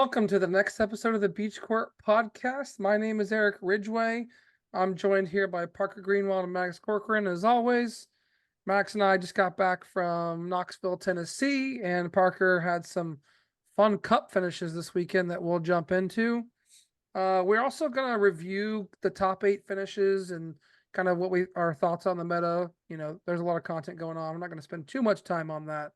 welcome to the next episode of the Beach Court Podcast. My name is Eric Ridgway. I'm joined here by Parker Greenwald and Max Corcoran. As always, Max and I just got back from Knoxville, Tennessee, and Parker had some fun cup finishes this weekend that we'll jump into. We're also going to review the top 8 finishes and kind of our thoughts on the meta. There's a lot of content going on. I'm not going to spend too much time on that.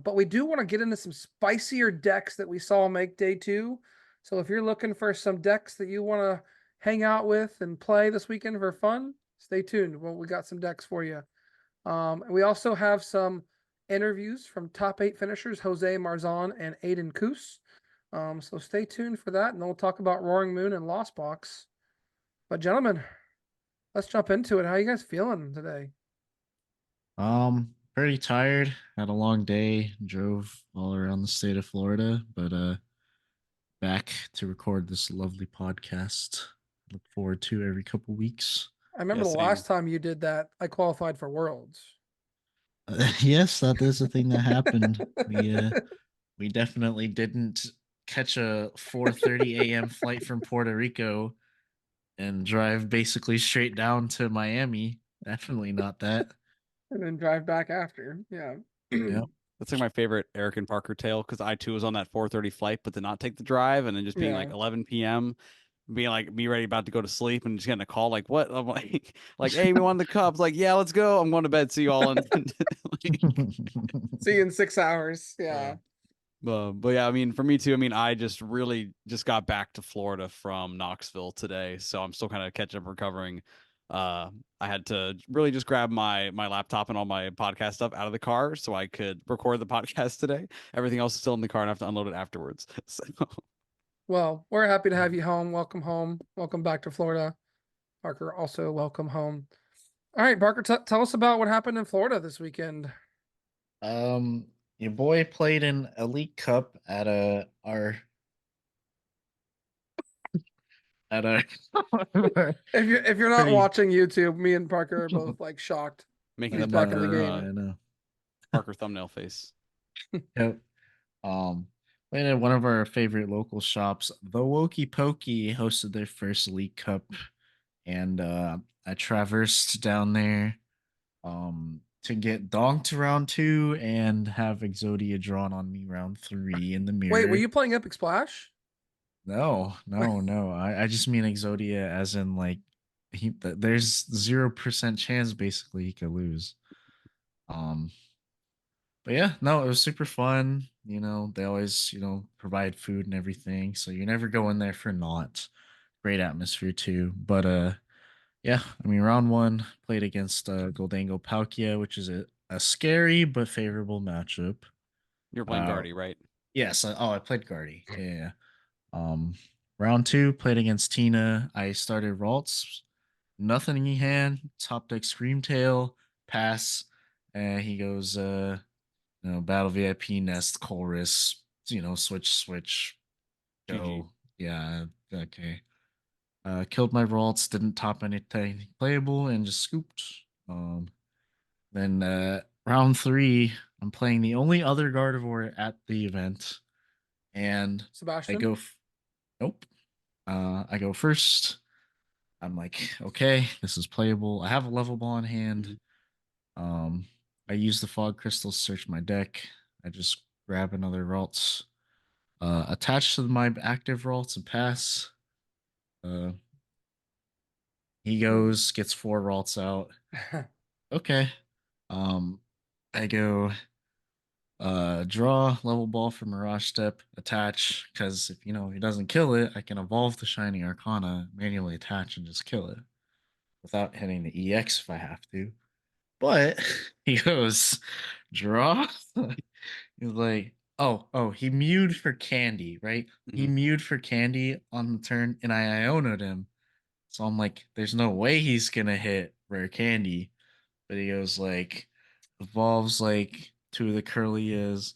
But we do want to get into some spicier decks that we saw make day 2. So if you're looking for some decks that you want to hang out with and play this weekend for fun, stay tuned. Well, we got some decks for you. We also have some interviews from top 8 finishers, Jose Marzon and Aiden Cous. So stay tuned for that, and then we'll talk about Roaring Moon and Lost Box. But gentlemen, let's jump into it. How are you guys feeling today? Pretty tired. Had a long day. Drove all around the state of Florida, but back to record this lovely podcast. Look forward to every couple weeks. I remember Yeah, the same. last time you did that, I qualified for Worlds. Yes, that is a thing that happened. We definitely didn't catch a 4:30 a.m. flight from Puerto Rico and drive basically straight down to Miami. Definitely not that. And then drive back after. Yeah. Yep. That's like my favorite Eric and Parker tale because I too was on that 4:30 flight, but did not take the drive, and then just being Yeah. like 11 p.m. being like me ready about to go to sleep and just getting a call like what? I'm like hey, we won the Cubs. Like, yeah, let's go. I'm going to bed. See you all in. See you in 6 hours. Yeah. But yeah, I mean, for me too. I mean, I just really just got back to Florida from Knoxville today, so I'm still kind of catching up, recovering. I had to really just grab my laptop and all my podcast stuff out of the car so I could record the podcast today. Everything else is still in the car and I have to unload it afterwards. So Well, we're happy to have you home. Welcome home. Welcome back to Florida. Parker, also welcome home. All right, Parker, tell us about what happened in Florida this weekend. Your boy played in a League Cup at our at our If you're not pretty watching YouTube, me and Parker are both like shocked. making He's the back in the Parker game. I know. Parker thumbnail face. Yep. Played at one of our favorite local shops, the Wokey Pokey, hosted their first League Cup, and I traversed down there to get donked round 2 and have Exodia drawn on me round 3 in the mirror. Wait, were you playing Epic Splash? No. I just mean Exodia as in like there's 0% chance basically he could lose. Um but yeah, no, it was super fun. They always, provide food and everything. So you never go in there for naught. Great atmosphere too. But yeah, I mean round 1 played against Goldango Palkia, which is a scary but favorable matchup. You're playing Uh Guardy, right? yes, I played Guardy. Yeah. Um, round 2 played against Tina. I started Ralts, nothing in hand, top deck Screamtail, pass, and he goes, Battle VIP, Nest, Chorus, switch, GG. go. Yeah, okay. Killed my Ralts, didn't top anything playable, and just scooped. Then round 3, I'm playing the only other Gardevoir at the event, and I Sebastian? go. Nope. I go first. I'm like, okay, this is playable. I have a level ball in hand. Um, I use the fog crystals, search my deck. I just grab another Ralts, attach to my active Ralts and pass. Uh, he goes, gets 4 Ralts out. Okay. Um, I go draw level ball for Mirage Step, attach, because if he doesn't kill it, I can evolve the Shining Arcana, manually attach, and just kill it without hitting the EX if I have to. But he goes, draw. He's like, oh, he mewed for candy, right? He mewed for candy on the turn, and I Ionoed him. So I'm like, there's no way he's gonna hit rare candy. But he goes like, evolves like to the Curlias,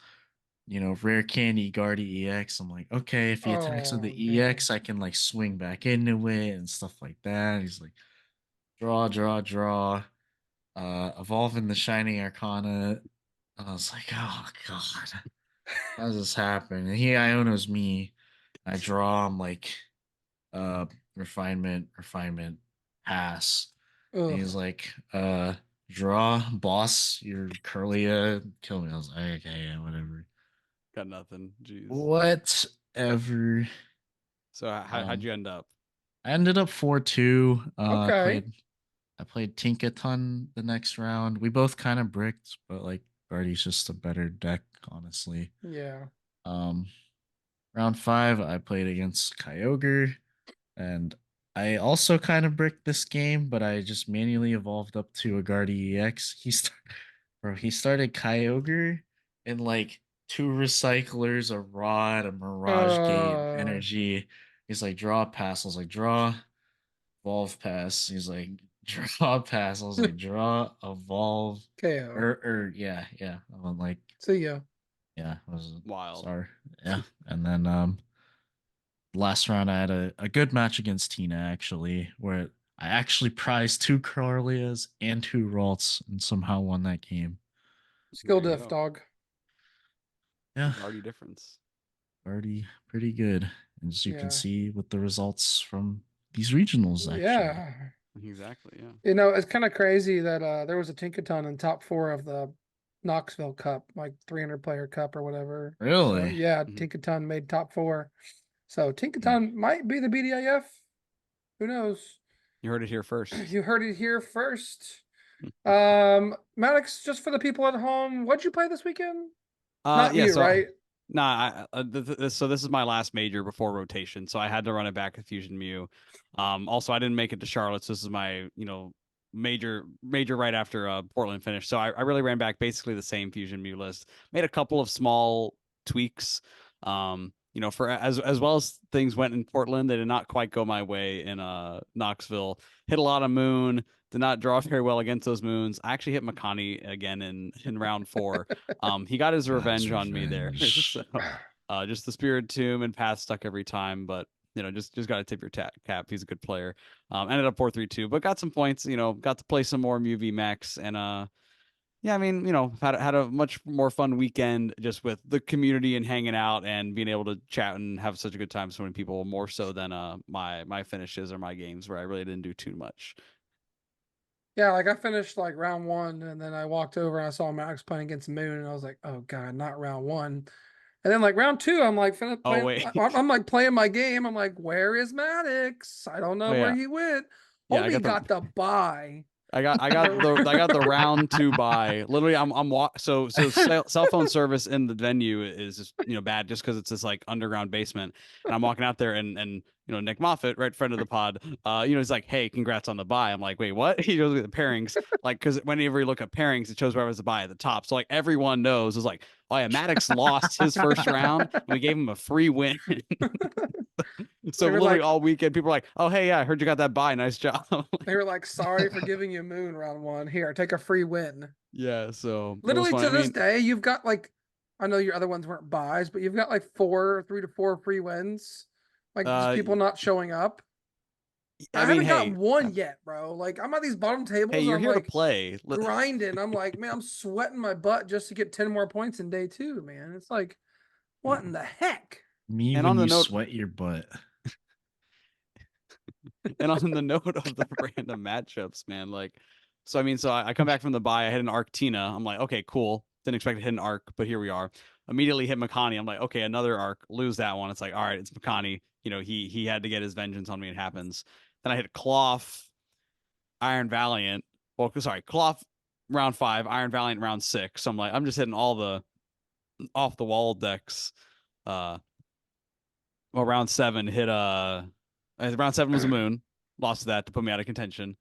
rare candy Guardy EX. I'm like, okay, if he attacks with Oh, the no. EX, I can like swing back into it and stuff like that. He's like, draw. Evolving the Shining Arcana. I was like, oh god. How does this happen? And he Iono's me. I draw. I'm like, refinement, pass. And Ugh. he's like, draw, boss, you're Curlia, kill me. I was like, okay, yeah, whatever. Got nothing. Jeez. Whatever. So how'd you end up? I ended up 4-2. Okay. I played Tinkaton the next round. We both kind of bricked, but like Birdie's just a better deck, honestly. Yeah. Um, round 5, I played against Kyogre, and I also kind of bricked this game, but I just manually evolved up to a Guardi EX. He started Kyogre and like 2 recyclers, a rod, a Mirage Gate, Uh, energy. He's like, draw pass. I was like, draw, evolve pass. He's like, draw pass. I was like, draw, evolve. KO. Yeah. I'm like, See ya. yeah, I was Wild. sorry. Yeah. And then last round I had a good match against Tina actually, where I actually prized 2 Corlias and 2 Ralts and somehow won that game. Skill There you diff, go. dog. Yeah, Already difference. already pretty good. As you can Yeah. see with the results from these regionals, actually. Yeah. Exactly. Yeah. You know, it's kind of crazy that there was a Tinkaton in top 4 of the Knoxville Cup, like 300 player cup or whatever. So Really? yeah, Mhm. Tinkaton made top 4. So Hmm. Tinkaton might be the BDIF. Who knows? You heard it here first. You heard it here first. Maddox, just for the people at home, what'd you play this weekend? Not Yeah. you, So right? nah, so this is my last major before rotation, so I had to run it back with Fusion Mew. Also I didn't make it to Charlotte, so this is my, major right after Portland finished. So I really ran back basically the same Fusion Mew list. Made a couple of small tweaks. For as well as things went in Portland, they did not quite go my way in Knoxville. Hit a lot of moon, did not draw very well against those moons. I actually hit Makani again in round 4. He got his revenge on me there. So, just the Spirit Tomb and Path stuck every time, but just got to tip your cap. He's a good player. Ended up 4-3-2, but got some points. Got to play some more MUV Max, and yeah, I mean, had a much more fun weekend just with the community and hanging out and being able to chat and have such a good time with so many people, more so than my finishes or my games where I really didn't do too much. Yeah, like I finished like round 1 and then I walked over and I saw Max playing against Moon and I was like, oh God, not round 1. And then like round 2, I'm like Oh playing, wait, I'm like playing my game. I'm like, where is Maddox? I don't know oh where yeah, he went. yeah. I Homie got the got the buy. I got the round 2 buy. Literally, so cell phone service in the venue is just bad just because it's this like underground basement, and I'm walking out there and Nick Moffat, right friend of the pod, he's like, hey, congrats on the buy. I'm like, wait, what? He goes with the pairings, like because whenever you look at pairings, it shows where was the buy at the top, so like everyone knows is like, oh yeah, Maddox lost his first round, and we gave him a free win. So They were literally like, all weekend, people are like, "Oh, hey, yeah, I heard you got that buy. Nice job." they were like, sorry for giving you Moon round 1. Here, take a free win. Yeah, so it was Literally fun. to I this mean, day, you've got like, I know your other ones weren't buys, but you've got like 3 to 4 free wins. Like just people not showing up. I I mean, haven't got hey, one yet, bro. Like I'm at these bottom tables and you're I'm here to like play. grinding. I'm like, man, I'm sweating my butt just to get 10 more points in day 2, man. It's like, what in the heck? Me And when on the you note, sweat your butt. and on the note of the random matchups, man, like, so I mean, so I come back from the bye. I hit an Arc Tina. I'm like, okay, cool. Didn't expect to hit an Arc, but here we are. Immediately hit Makani. I'm like, okay, another Arc. Lose that one. It's like, all right, it's Makani. He had to get his vengeance on me. It happens. Then I hit Cloth, Iron Valiant. Well, sorry, Cloth round 5, Iron Valiant round 6. So I'm like, I'm just hitting all the off the wall decks. Well, round 7 hit round 7 was a Moon. Lost that to put me out of contention.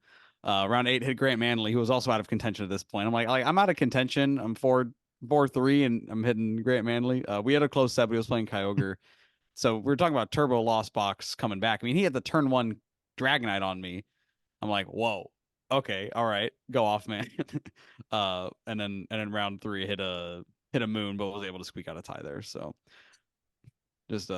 Round 8 hit Grant Manley, who was also out of contention at this point. I'm like I'm out of contention. I'm 4-3 and I'm hitting Grant Manley. We had a close set, but he was playing Kyogre. So we were talking about Turbo Lost Box coming back. I mean, he had the turn 1 Dragonite on me. I'm like, whoa, okay, all right, go off, man. And then round 3 hit a Moon, but was able to squeak out a tie there. So just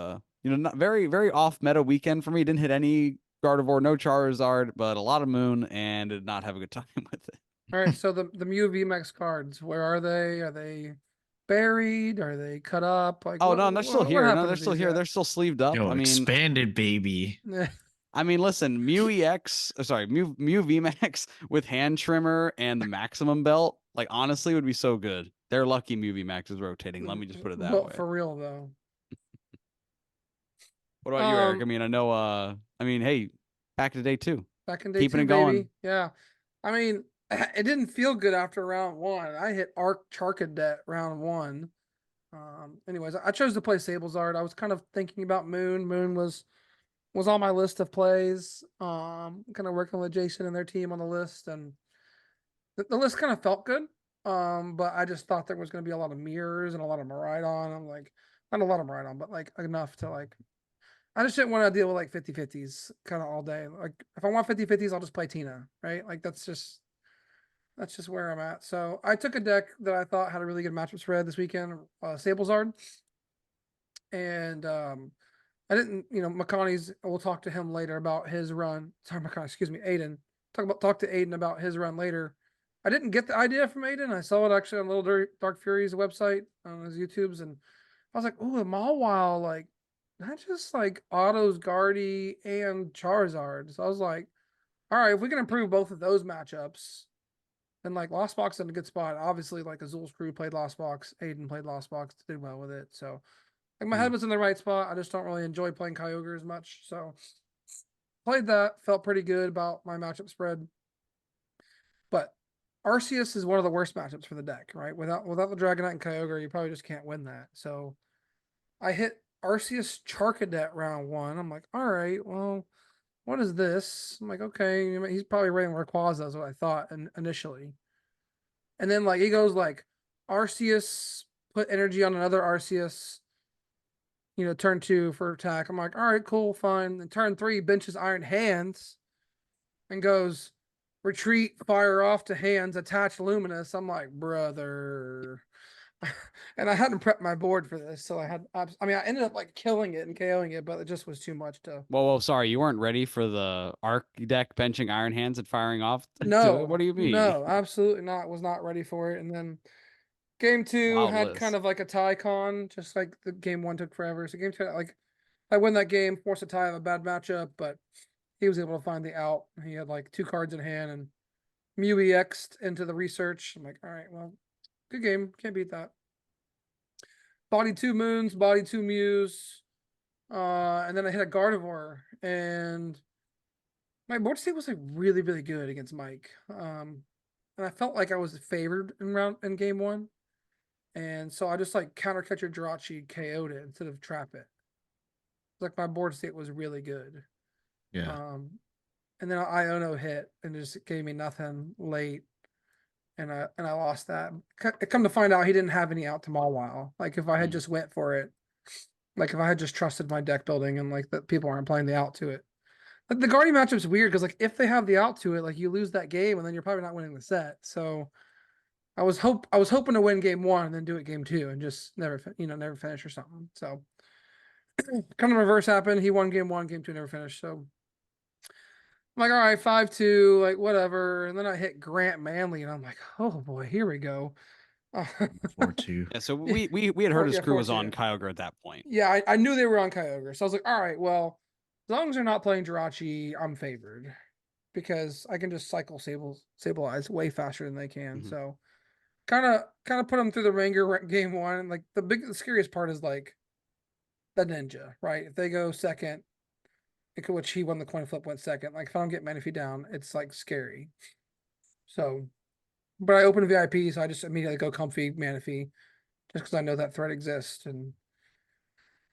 not very very off meta weekend for me. Didn't hit any Gardevoir, no Charizard, but a lot of Moon, and did not have a good time with it. All right, so the Mew VMAX cards, where are they? Are they buried? Are they cut up? Like, Oh no, they're still here. No, happened they're to still these here. yet? They're still sleeved up. Yo, I mean, expanded baby. listen, Mew EX, sorry, Mew VMAX with hand trimmer and the maximum belt, like honestly, would be so good. They're lucky Mew VMAX is rotating. Let me just put it that But way. for real though. What about you, Eric? I mean, I know. I mean, hey, back to day 2. Back in day Keeping 2, it going. baby. Yeah. I mean, it didn't feel good after round 1. I hit Arc Charcadet round 1. Anyways, I chose to play Sablezard. I was kind of thinking about Moon. Moon was on my list of plays. Kind of working with Jason and their team on the list, and the list kind of felt good. But I just thought there was going to be a lot of mirrors and a lot of Maridon. I'm like, not a lot of Maridon, but like enough to like. I just didn't want to deal with like 50-50s kind of all day. Like if I want 50-50s, I'll just play Tina, right? Like that's just where I'm at. So I took a deck that I thought had a really good matchup spread this weekend, Sablezard. And I didn't, McConaughey's, we'll talk to him later about his run. Sorry, McConaughey, excuse me, Aiden. Talk to Aiden about his run later. I didn't get the idea from Aiden. I saw it actually on Little Dark Fury's website on his YouTubes, and I was like, "Oh, the Mawile, like not just like autos Guardy and Charizard." So I was like, "All right, if we can improve both of those matchups, then like Lost Box in a good spot. Obviously, like Azul's crew played Lost Box, Aiden played Lost Box, did well with it. So like my head was in the right spot. I just don't really enjoy playing Kyogre as much. So played that, felt pretty good about my matchup spread. But Arceus is one of the worst matchups for the deck, right? Without the Dragonite and Kyogre, you probably just can't win that. So I hit Arceus Charcadet round 1. I'm like, all right, well, what is this? I'm like, okay, he's probably running Rayquaza is what I thought initially. And then like he goes like Arceus, put energy on another Arceus, turn 2 for attack. I'm like, all right, cool, fine. Then turn 3, benches Iron Hands and goes retreat, fire off to hands, attach Luminous. I'm like, brother. And I hadn't prepped my board for this, so I ended up like killing it and KOing it, but it just was too much to. Whoa, sorry, you weren't ready for the Arc deck benching Iron Hands and firing off? No, What do you mean? no, absolutely not. Was not ready for it. And then game 2 Wild had list. kind of like a tie con, just like the game 1 took forever. So game 2, like I win that game, forced a tie of a bad matchup, but he was able to find the out. He had like 2 cards in hand and Mew EX'd into the research. I'm like, all right, well, good game. Can't beat that. Body 2 Moons, body 2 Mews. And then I hit a Gardevoir, and my board state was like really, really good against Mike. And I felt like I was favored in game 1. And so I just like counter catcher Jirachi KO'd it instead of trap it. Like my board state was really good. Yeah. And then Iono hit and just gave me nothing late. And I lost that. Come to find out, he didn't have any out to Mawile. Like if I had just went for it, like if I had just trusted my deck building and like that people aren't playing the out to it. Like the Guardian matchup's weird because like if they have the out to it, like you lose that game and then you're probably not winning the set. So I was hoping to win game 1 and then do it game 2 and just never finish or something. So kind of reverse happened. He won game 1, game 2 never finished. So I'm like, all right, 5-2, like whatever. And then I hit Grant Manley, and I'm like, oh boy, here we go. 4-2. Yeah, so we had heard his crew was 4-2. on Kyogre at that point. Yeah, I knew they were on Kyogre, so I was like, all right, well, as long as they're not playing Jirachi, I'm favored because I can just cycle Sableye way faster than they can. So kind of put them through the ringer game 1. Like the scariest part is like the ninja, right? If they go second, which he won the coin flip, went second. Like if I don't get Manaphy down, it's like scary. So, but I open VIP, so I just immediately go comfy Manaphy, just because I know that threat exists. And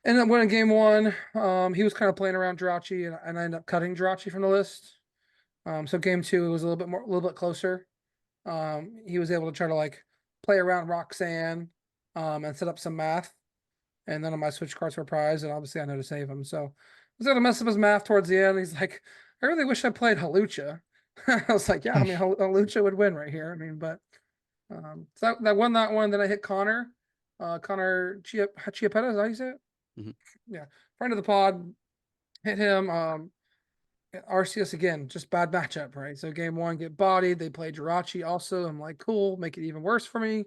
ended up winning game 1. He was kind of playing around Jirachi, and I ended up cutting Jirachi from the list. So game 2 was a little bit closer. He was able to try to like play around Roxanne, and set up some math. And then on my switch cards for prize, and obviously I know to save him. So I was gonna mess up his math towards the end. He's like, I really wish I played Halucha. I was like, yeah, I mean, Halucha would win right here. I mean, but so that won that one. Then I hit Connor, Connor Chiapetta, is that how you say it? Yeah, friend of the pod, hit him. Arceus again, just bad matchup, right? So game 1, get bodied. They play Jirachi also. I'm like, cool, make it even worse for me.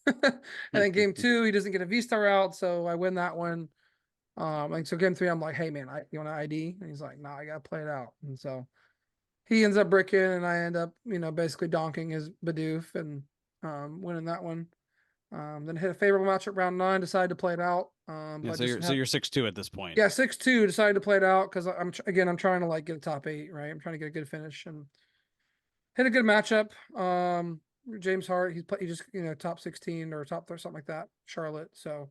And then game 2, he doesn't get a V-Star out, so I win that one. Like so game 3, I'm like, hey man, you want an ID? And he's like, nah, I gotta play it out. And so he ends up bricking, and I end up, basically donking his Bidoof and winning that one. Then hit a favorable matchup round 9, decided to play it out. Yeah, But so you're 6-2 at this point. yeah, 6-2, decided to play it out because I'm trying to like get a top 8, right? I'm trying to get a good finish and hit a good matchup. James Hart, he just top 16 or top 30, something like that. Charlotte, so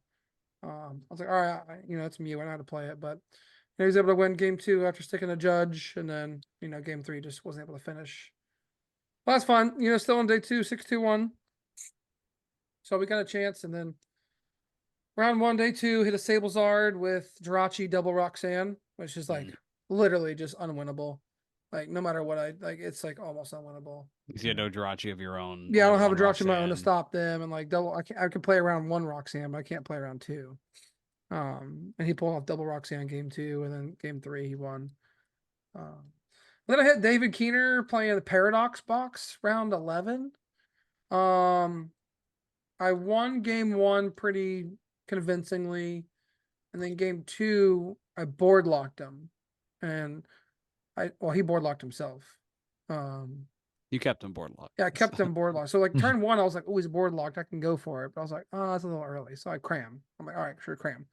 I was like, all right, it's me. I know how to play it, but he was able to win game 2 after sticking a judge, and then game 3 just wasn't able to finish. Well, that's fine. Still on day 2, 6-2-1. So we got a chance, and then round 1, day 2, hit a Sablezard with Jirachi double Roxanne, which is like literally just unwinnable. Like no matter what it's like almost unwinnable. You had no Jirachi of your own. Yeah, I don't have a Jirachi of my own to stop them, and like double. I can play around 1 Roxanne, but I can't play around 2. And he pulled off double Roxanne game 2, and then game 3 he won. Then I hit David Keener playing the Paradox box round 11. I won game 1 pretty convincingly, and then game 2 I board locked him, and he board locked himself. You kept him board locked. Yeah, I kept him board locked. So like turn 1, I was like, oh, he's board locked, I can go for it. But I was like, oh, that's a little early, so I cram. I'm like, all right, sure, cram.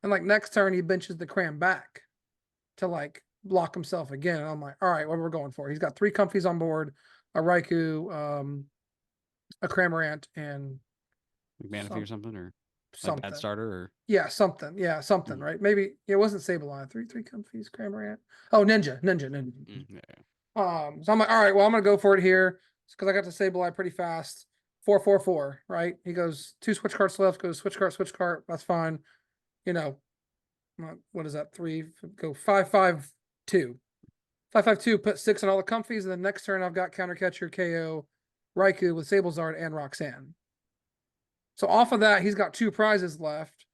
And like next turn, he benches the cram back to like block himself again. And I'm like, all right, what we're going for? He's got 3 comfies on board, a Raikou, a Cramorant, and Manaphy or something, or something. Bad starter, or yeah, something. Yeah, something, right? Maybe it wasn't Sableye. 3 comfies, Cramorant. Oh, Ninja. Yeah. So I'm like, all right, well, I'm gonna go for it here because I got to Sableye pretty fast. 4-4-4, right? He goes 2 switch cards left, goes switch cart. That's fine. What is that? 3 go 5-5-2. 5-5-2, put 6 on all the comfies, and then next turn I've got counter catcher KO Raikou with Sablezard and Roxanne. So off of that, he's got 2 prizes left.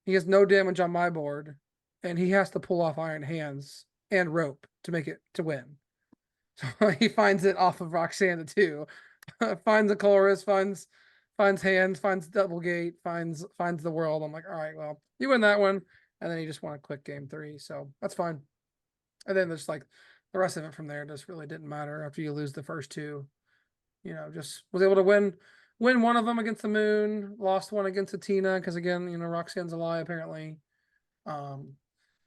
He has no damage on my board, and he has to pull off Iron Hands and Rope to make it to win. So he finds it off of Roxanne too. Finds a chorus, finds hands, finds double gate, finds the world. I'm like, all right, well, you win that one, and then he just won a quick game 3, so that's fine. And then there's like the rest of it from there just really didn't matter after you lose the first 2. Just was able to win one of them against the Moon, lost one against the Tina because again, Roxanne's a lie apparently.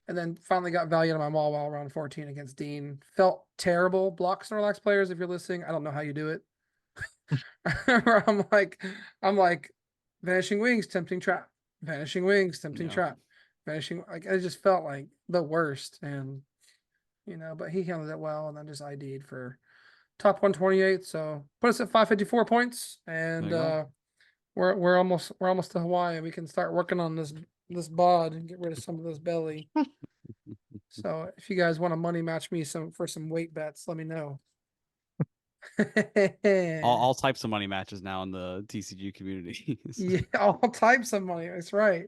And then finally got value out of my Maul while around 14 against Dean. Felt terrible. Block Snorlax players, if you're listening, I don't know how you do it. I'm like, Vanishing Wings, tempting trap. Vanishing Wings, tempting trap. Vanishing, like it just felt like the worst. And but he handled it well, and then just ID'd for top 128. So put us at 554 points, and we're almost to Hawaii. We can start working on this bod and get rid of some of this belly. So if you guys want to money match me for some weight bets, let me know. all types of money matches now in the TCG community. Yeah, all types of money. That's right.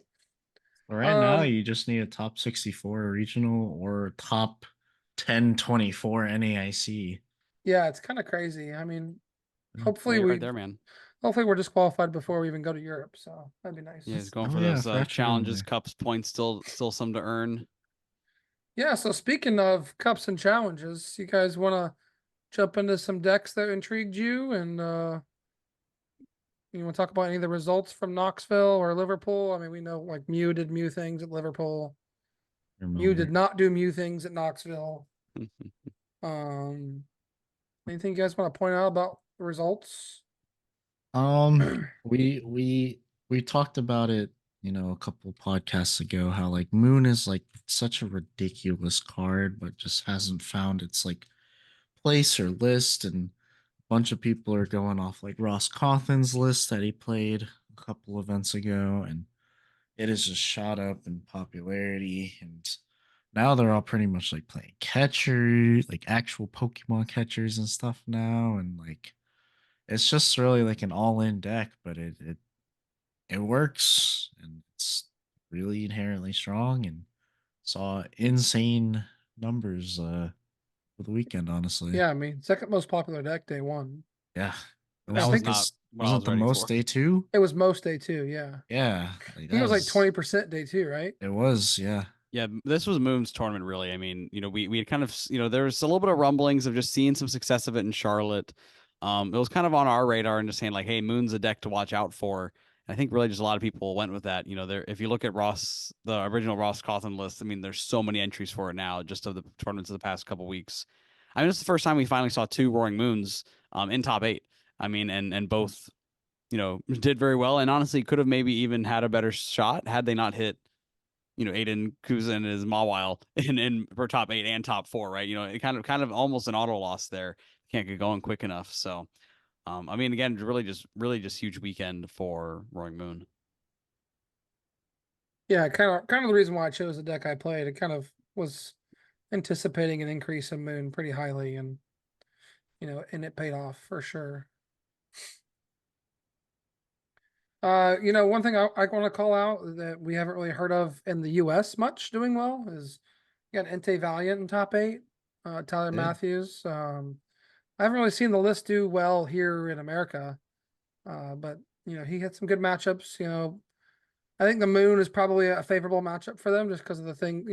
Right now, you just need a top 64 regional or top 1024 NAIC. Yeah, it's kind of crazy. I mean, hopefully right there, man. Hopefully we're disqualified before we even go to Europe, so that'd be nice. Yeah, he's going for those challenges, cups, points, still some to earn. Yeah, so speaking of cups and challenges, you guys want to jump into some decks that intrigued you, and you want to talk about any of the results from Knoxville or Liverpool? I mean, we know like Mew did Mew things at Liverpool. Mew did not do Mew things at Knoxville. Anything you guys want to point out about the results? We talked about it, a couple podcasts ago, how like Moon is like such a ridiculous card, but just hasn't found its like place or list, and a bunch of people are going off like Ross Cawthon's list that he played a couple events ago, and it has just shot up in popularity, and now they're all pretty much like playing catchers, like actual Pokemon catchers and stuff now, and like it's just really like an all-in deck, but it works, and it's really inherently strong, and saw insane numbers for the weekend, honestly. Yeah, I mean, second most popular deck day 1. Yeah. It I was think not what I wasn't was the ready most for. day two? it was most day two. Yeah. Yeah, I like, think it that was like was 20% day two, right? it was, yeah. Yeah, this was Moon's tournament, really. I mean, we had kind of, there was a little bit of rumblings of just seeing some success of it in Charlotte. It was kind of on our radar and just saying like, hey, Moon's a deck to watch out for. And I think really just a lot of people went with that. There, if you look at the original Ross Cawthon list, I mean, there's so many entries for it now, just of the tournaments of the past couple weeks. I mean, it's the first time we finally saw two Roaring Moons in top 8. I mean, and both, did very well, and honestly could have maybe even had a better shot had they not hit Aiden Cous and his Mawile in for top 8 and top 4, right? It kind of almost an auto loss there. Can't get going quick enough. So, I mean, again, really just huge weekend for Roaring Moon. Yeah, kind of the reason why I chose the deck I played. It kind of was anticipating an increase in Moon pretty highly, and and it paid off for sure. One thing I want to call out that we haven't really heard of in the US much doing well is you got Entei Valiant in top 8, Tyler Yeah. Matthews. I haven't really seen the list do well here in America. But he had some good matchups. I think the Moon is probably a favorable matchup for them just because of the thing,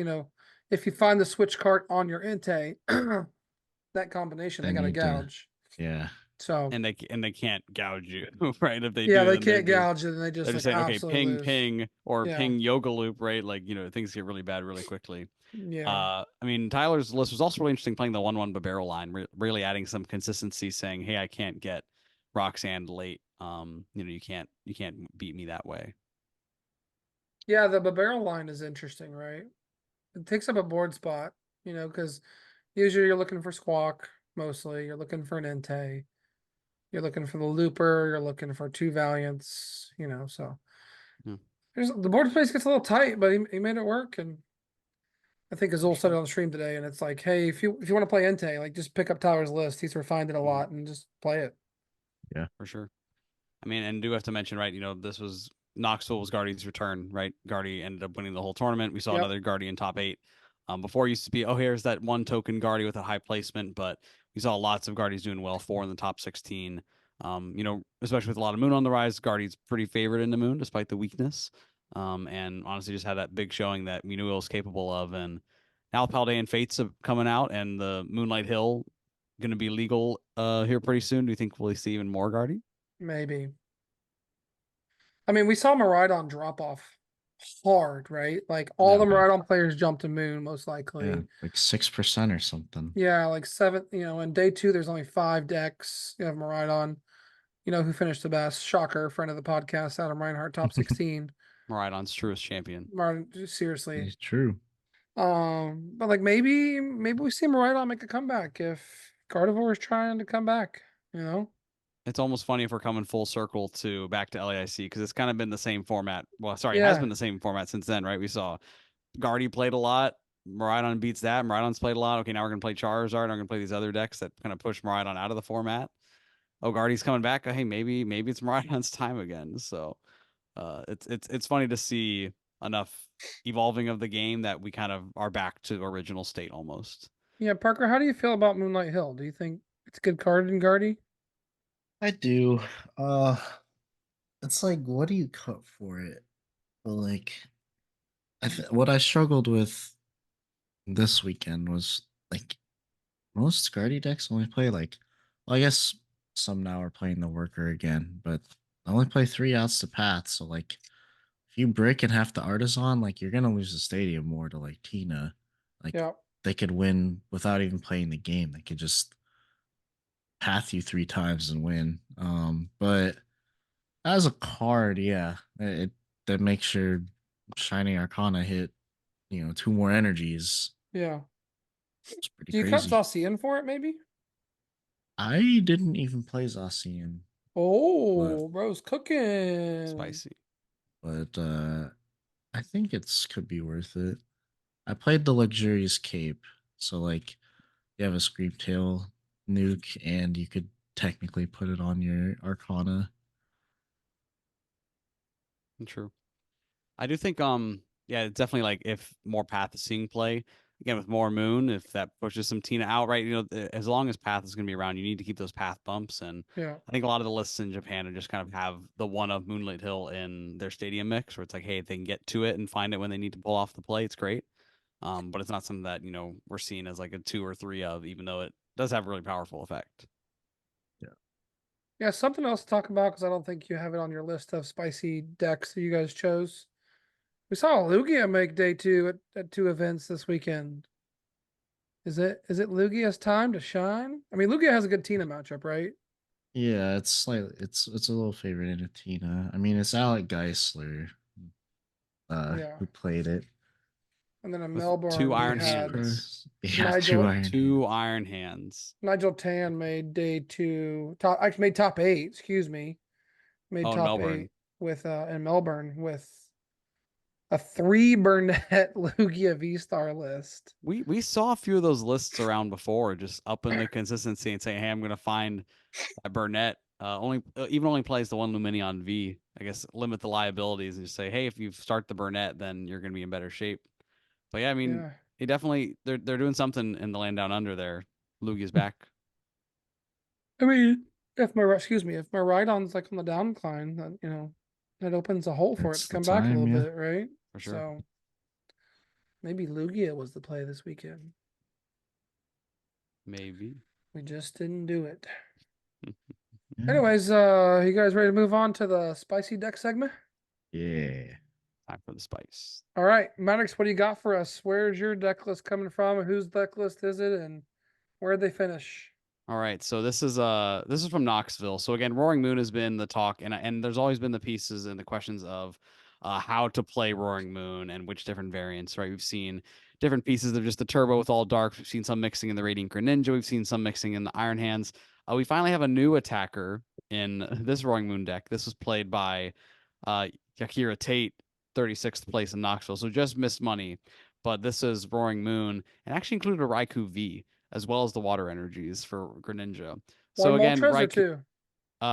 if you find the switch card on your Entei, that combination, they They got to need to, gouge. yeah. So And they can't gouge you, right? If they yeah, do, they then they're can't gouge it, and they they're just just like saying, okay, absolutely ping, lose. ping, or Yeah. ping yoga loop, right? Like, things get really bad really quickly. Yeah. I mean, Tyler's list was also really interesting playing the 1/1 barrel line, really adding some consistency, saying, hey, I can't get Roxanne late. You can't beat me that way. Yeah, the barrel line is interesting, right? It takes up a board spot, because usually you're looking for Squawk mostly. You're looking for an Entei. You're looking for the Looper. You're looking for 2 Valiants, so Hmm. the board space gets a little tight, but he made it work. And I think Azul said it on the stream today, and it's like, hey, if you want to play Entei, like just pick up Tyler's list. He's refined it a lot, and just play it. Yeah. For sure. I mean, and do have to mention, right? This was Knoxville was Guardy's return, right? Guardy ended up winning the whole tournament. We saw Yep. another Guardy in top 8. Before it used to be, oh, here's that one token Guardy with a high placement, but we saw lots of Guardies doing well, 4 in the top 16. Especially with a lot of Moon on the rise, Guardy's pretty favored in the Moon despite the weakness. And honestly, just had that big showing that we knew it was capable of. And now Paldean Fates are coming out, and the Moonlight Hill going to be legal here pretty soon. Do you think we'll see even more Guardy? Maybe. I mean, we saw Maridon drop off hard, right? Like all the Yeah. Maridon players jumped to Moon, most Yeah, likely. like 6% or something. Yeah, like 7. In day 2, there's only 5 decks. You have Maridon. Who finished the best? Shocker, friend of the podcast, Adam Reinhardt, top 16. Maridon's truest champion. Maridon, seriously. It's true. But like maybe we see Maridon make a comeback if Gardevoir is trying to come back. It's almost funny if we're coming full circle to back to LAIC because it's kind of been the same format. Well, sorry, it has Yeah. been the same format since then, right? We saw Guardy played a lot. Maridon beats that. Maridon's played a lot. Okay, now we're gonna play Charizard. I'm gonna play these other decks that kind of push Maridon out of the format. Oh, Guardy's coming back. Oh, hey, maybe it's Maridon's time again. So, it's funny to see enough evolving of the game that we kind of are back to original state almost. Yeah, Parker, how do you feel about Moonlight Hill? Do you think it's a good card in Guardy? I do. Uh, it's like, what do you cut for it? But like, what I struggled with this weekend was like most Guardy decks only play like, well, I guess some now are playing the worker again, but I only play 3 outs to path. So like, if you brick and half the artisan, like you're gonna lose the stadium more to like Tina. Like Yeah. they could win without even playing the game. They could just path you 3 times and win. But as a card, yeah, that makes your Shining Arcana hit, 2 more energies. Yeah. It's pretty Do you cut crazy. Zacian for it, maybe? I didn't even play Zacian, Oh, bro's cooking. Spicy. but I think could be worth it. I played the luxurious cape, so like you have a Screamtail nuke, and you could technically put it on your Arcana. True. I do think yeah, it's definitely like if more path is seeing play, again, with more moon, if that pushes some Tina out, right? As long as path is going to be around, you need to keep those path bumps. And Yeah. I think a lot of the lists in Japan are just kind of have the one of Moonlit Hill in their stadium mix, where it's like, hey, if they can get to it and find it when they need to pull off the play, it's great. But it's not something that we're seeing as like a 2 or 3 of, even though it does have a really powerful effect. Yeah, something else to talk about because I don't think you have it on your list of spicy decks that you guys chose. We saw Lugia make day 2 at 2 events this weekend. Is it Lugia's time to shine? I mean, Lugia has a good Tina matchup, right? Yeah, it's slightly it's a little favorite in Tina. I mean, it's Alec Geisler Yeah. who played it. And then in With Melbourne, 2 we iron had hands. Yeah, Nigel- Two iron hands. Nigel Tan made day 2 top. Actually, made top 8. Excuse me, made Oh, in top Melbourne. 8 with in Melbourne with a 3 Burnett Lugia V-Star list. We saw a few of those lists around before, just up in the consistency and saying, hey, I'm going to find that Burnett. Only plays the one Luminion V. I guess limit the liabilities and just say, hey, if you start the Burnett, then you're going to be in better shape. But yeah, I mean, Yeah. it definitely they're doing something in the land down under there. Lugia's back. I mean, if my excuse me, if my Rhydon's like on the downcline, then that opens a hole for it It's to the come back a time, little yeah. bit, right? For sure. So maybe Lugia was the play this weekend. Maybe. We just didn't do it. Yeah. Anyways, you guys ready to move on to the spicy deck segment? Yeah. Time for the spice. All right, Maddox, what do you got for us? Where's your deck list coming from? Whose deck list is it, and where'd they finish? All right, so this is from Knoxville. So again, Roaring Moon has been the talk, and there's always been the pieces and the questions of how to play Roaring Moon and which different variants. Right, we've seen different pieces of just the turbo with all darks. We've seen some mixing in the Radiant Greninja. We've seen some mixing in the Iron Hands. We finally have a new attacker in this Roaring Moon deck. This was played by Yakira Tate, 36th place in Knoxville, so just missed money. But this is Roaring Moon, and actually included a Raikou V, as well as the water energies for Greninja. So One again, Moltres or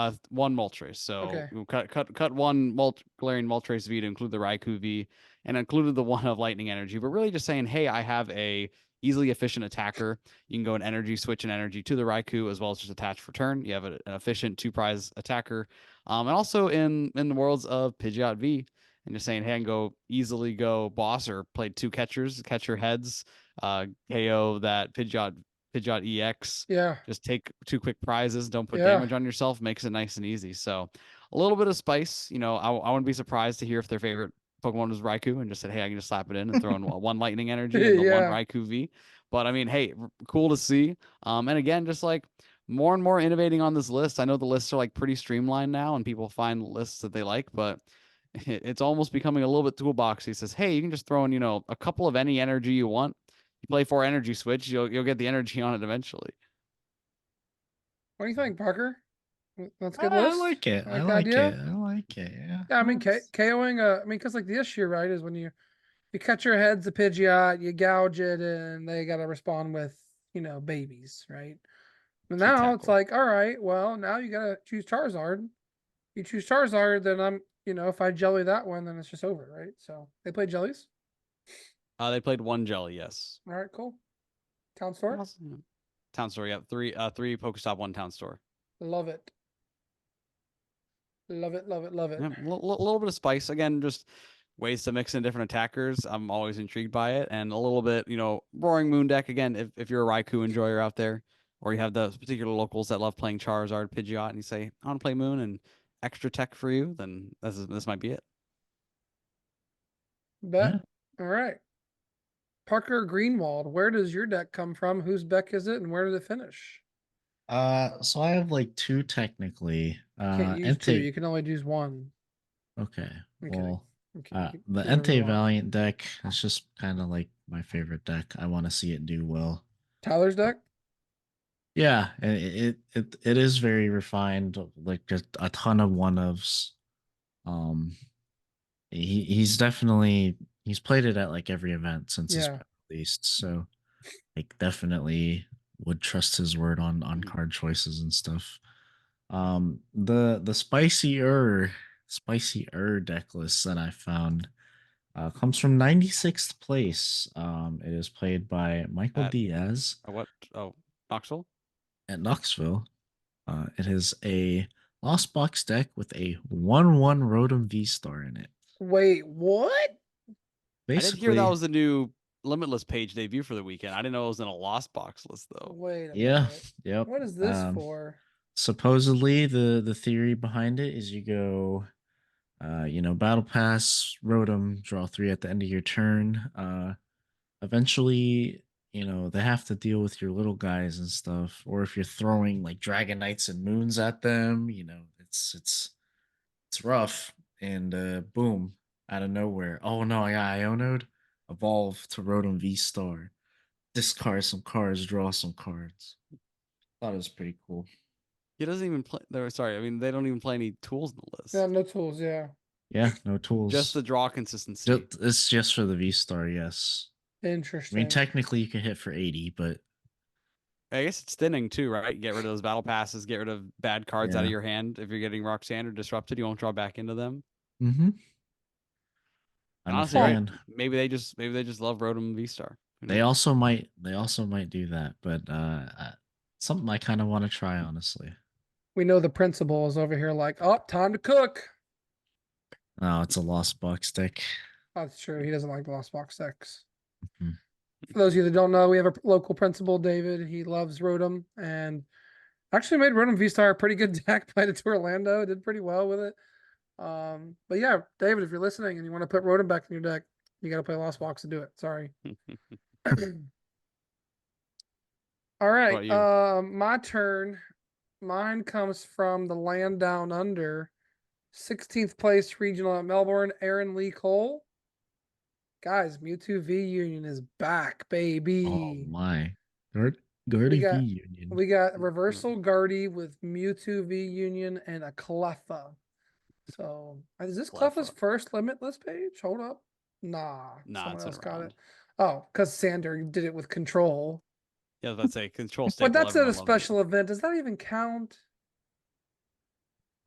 2? one Moltres. So Okay. we cut one Galarian Moltres V to include the Raikou V, and included the one of Lightning Energy. But really just saying, hey, I have a easily efficient attacker. You can go an energy, switch an energy to the Raikou, as well as just attach for turn. You have an efficient 2-prize attacker. And also in the worlds of Pidgeot V, and just saying, hey, I can easily go boss or play 2 catchers, catcher heads, KO that Pidgeot EX. Yeah. Just take 2 quick prizes. Don't put Yeah. damage on yourself. Makes it nice and easy. So a little bit of spice. I wouldn't be surprised to hear if their favorite Pokemon was Raikou and just said, hey, I can just slap it in and throw in one Lightning Energy and the one Yeah. Raikou V. But I mean, hey, cool to see. And again, just like more and more innovating on this list. I know the lists are like pretty streamlined now and people find lists that they like, but it's almost becoming a little bit toolboxy. He says, hey, you can just throw in, a couple of any energy you want. You play 4 energy switch, you'll get the energy on it eventually. What do you think, Parker? That's a good I list. like it. Like I the like idea? it. I like it. Yeah. Yeah, I mean, KOing. Because like the issue, right, is when you cut your heads a Pidgeot, you gouge it, and they got to respond with babies, right? But now it's tackle. like, all right, well, now you got to choose Charizard. You choose Charizard, then if I jelly that one, then it's just over, right? So they play jellies. They played 1 jelly, yes. All right, cool. Town store. Awesome. Town store, yeah. 3 Pokestop, 1 town store. Love it. Love it, love it, love it. Yeah, a little bit of spice. Again, just ways to mix in different attackers. I'm always intrigued by it. And a little bit, Roaring Moon deck. Again, if you're a Raikou enjoyer out there, or you have those particular locals that love playing Charizard, Pidgeot, and you say, I want to play Moon and extra tech for you, then this might be it. Bet. Yeah. All right. Parker Greenwald, where does your deck come from? Whose deck is it, and where did it finish? So I have like 2 technically. Can't use 2. You can only use 1. Okay. I'm kidding. Well, Okay, the do whatever you Entei want. Valiant deck is just kind of like my favorite deck. I want to see it do well. Tyler's deck. Yeah, and it is very refined, like just a ton of one-ofs. He's definitely played it at like every event since it's Yeah. been released, so like definitely would trust his word on card choices and stuff. The spicier deck lists that I found. Comes from 96th place. It is played by Michael At- Diaz What? Oh, Knoxville. at Knoxville. It is a Lost Box deck with a 1/1 Rotom V Star in it. Wait, what? I did hear that Basically, was the new Limitless page debut for the weekend. I didn't know it was in a Lost Box list though. Wait a yeah, minute. yep. What is this for? Supposedly, the theory behind it is you go, Battle Pass, Rotom, draw 3 at the end of your turn. Eventually, they have to deal with your little guys and stuff, or if you're throwing like Dragon Knights and Moons at them, it's rough. And boom, out of nowhere, oh no, I got Ionode, evolve to Rotom V Star, discard some cards, draw some cards. Thought it was pretty cool. He doesn't even play. Sorry, I mean they don't even play any tools in the list. Yeah, no tools. Yeah, Yeah, no tools. Just the draw consistency. It's just for the V Star, yes. I interesting. mean, technically you can hit for 80, but I guess it's thinning too, right? Get rid of those battle passes, get rid of bad cards out of Yeah. your hand. If you're getting Roxanne or Disrupted, you won't draw back into them. mm-hmm. I'm Honestly, a right? fan. Maybe they just love Rotom V Star. They also might do that, but something I kind of want to try, honestly. We know the principal is over here like, oh, time to cook. Oh, it's a Lost Box deck. That's true. He doesn't like the Lost Box decks. Mhm. For those of you that don't know, we have a local principal, David. He loves Rotom and actually made Rotom V-Star a pretty good deck. Played it to Orlando. Did pretty well with it. But yeah, David, if you're listening and you want to put Rotom back in your deck, you got to play Lost Box to do it. Sorry. All right. My turn. Mine comes from the land down under. 16th place regional at Melbourne, Aaron Lee Cole. Guys, Mewtwo V Union is back, baby. Oh my. Guardy got- V Union. We got Reversal Guardy with Mewtwo V Union and a Cleffa. So is this Cleffa's Cleffa. first Limitless page? Hold up. Nah, Nah, someone it's else been got around. it. Oh, because Sander did it with Control. Yeah, I was about to say control staple. But that's at a everyone loves it. special event. Does that even count?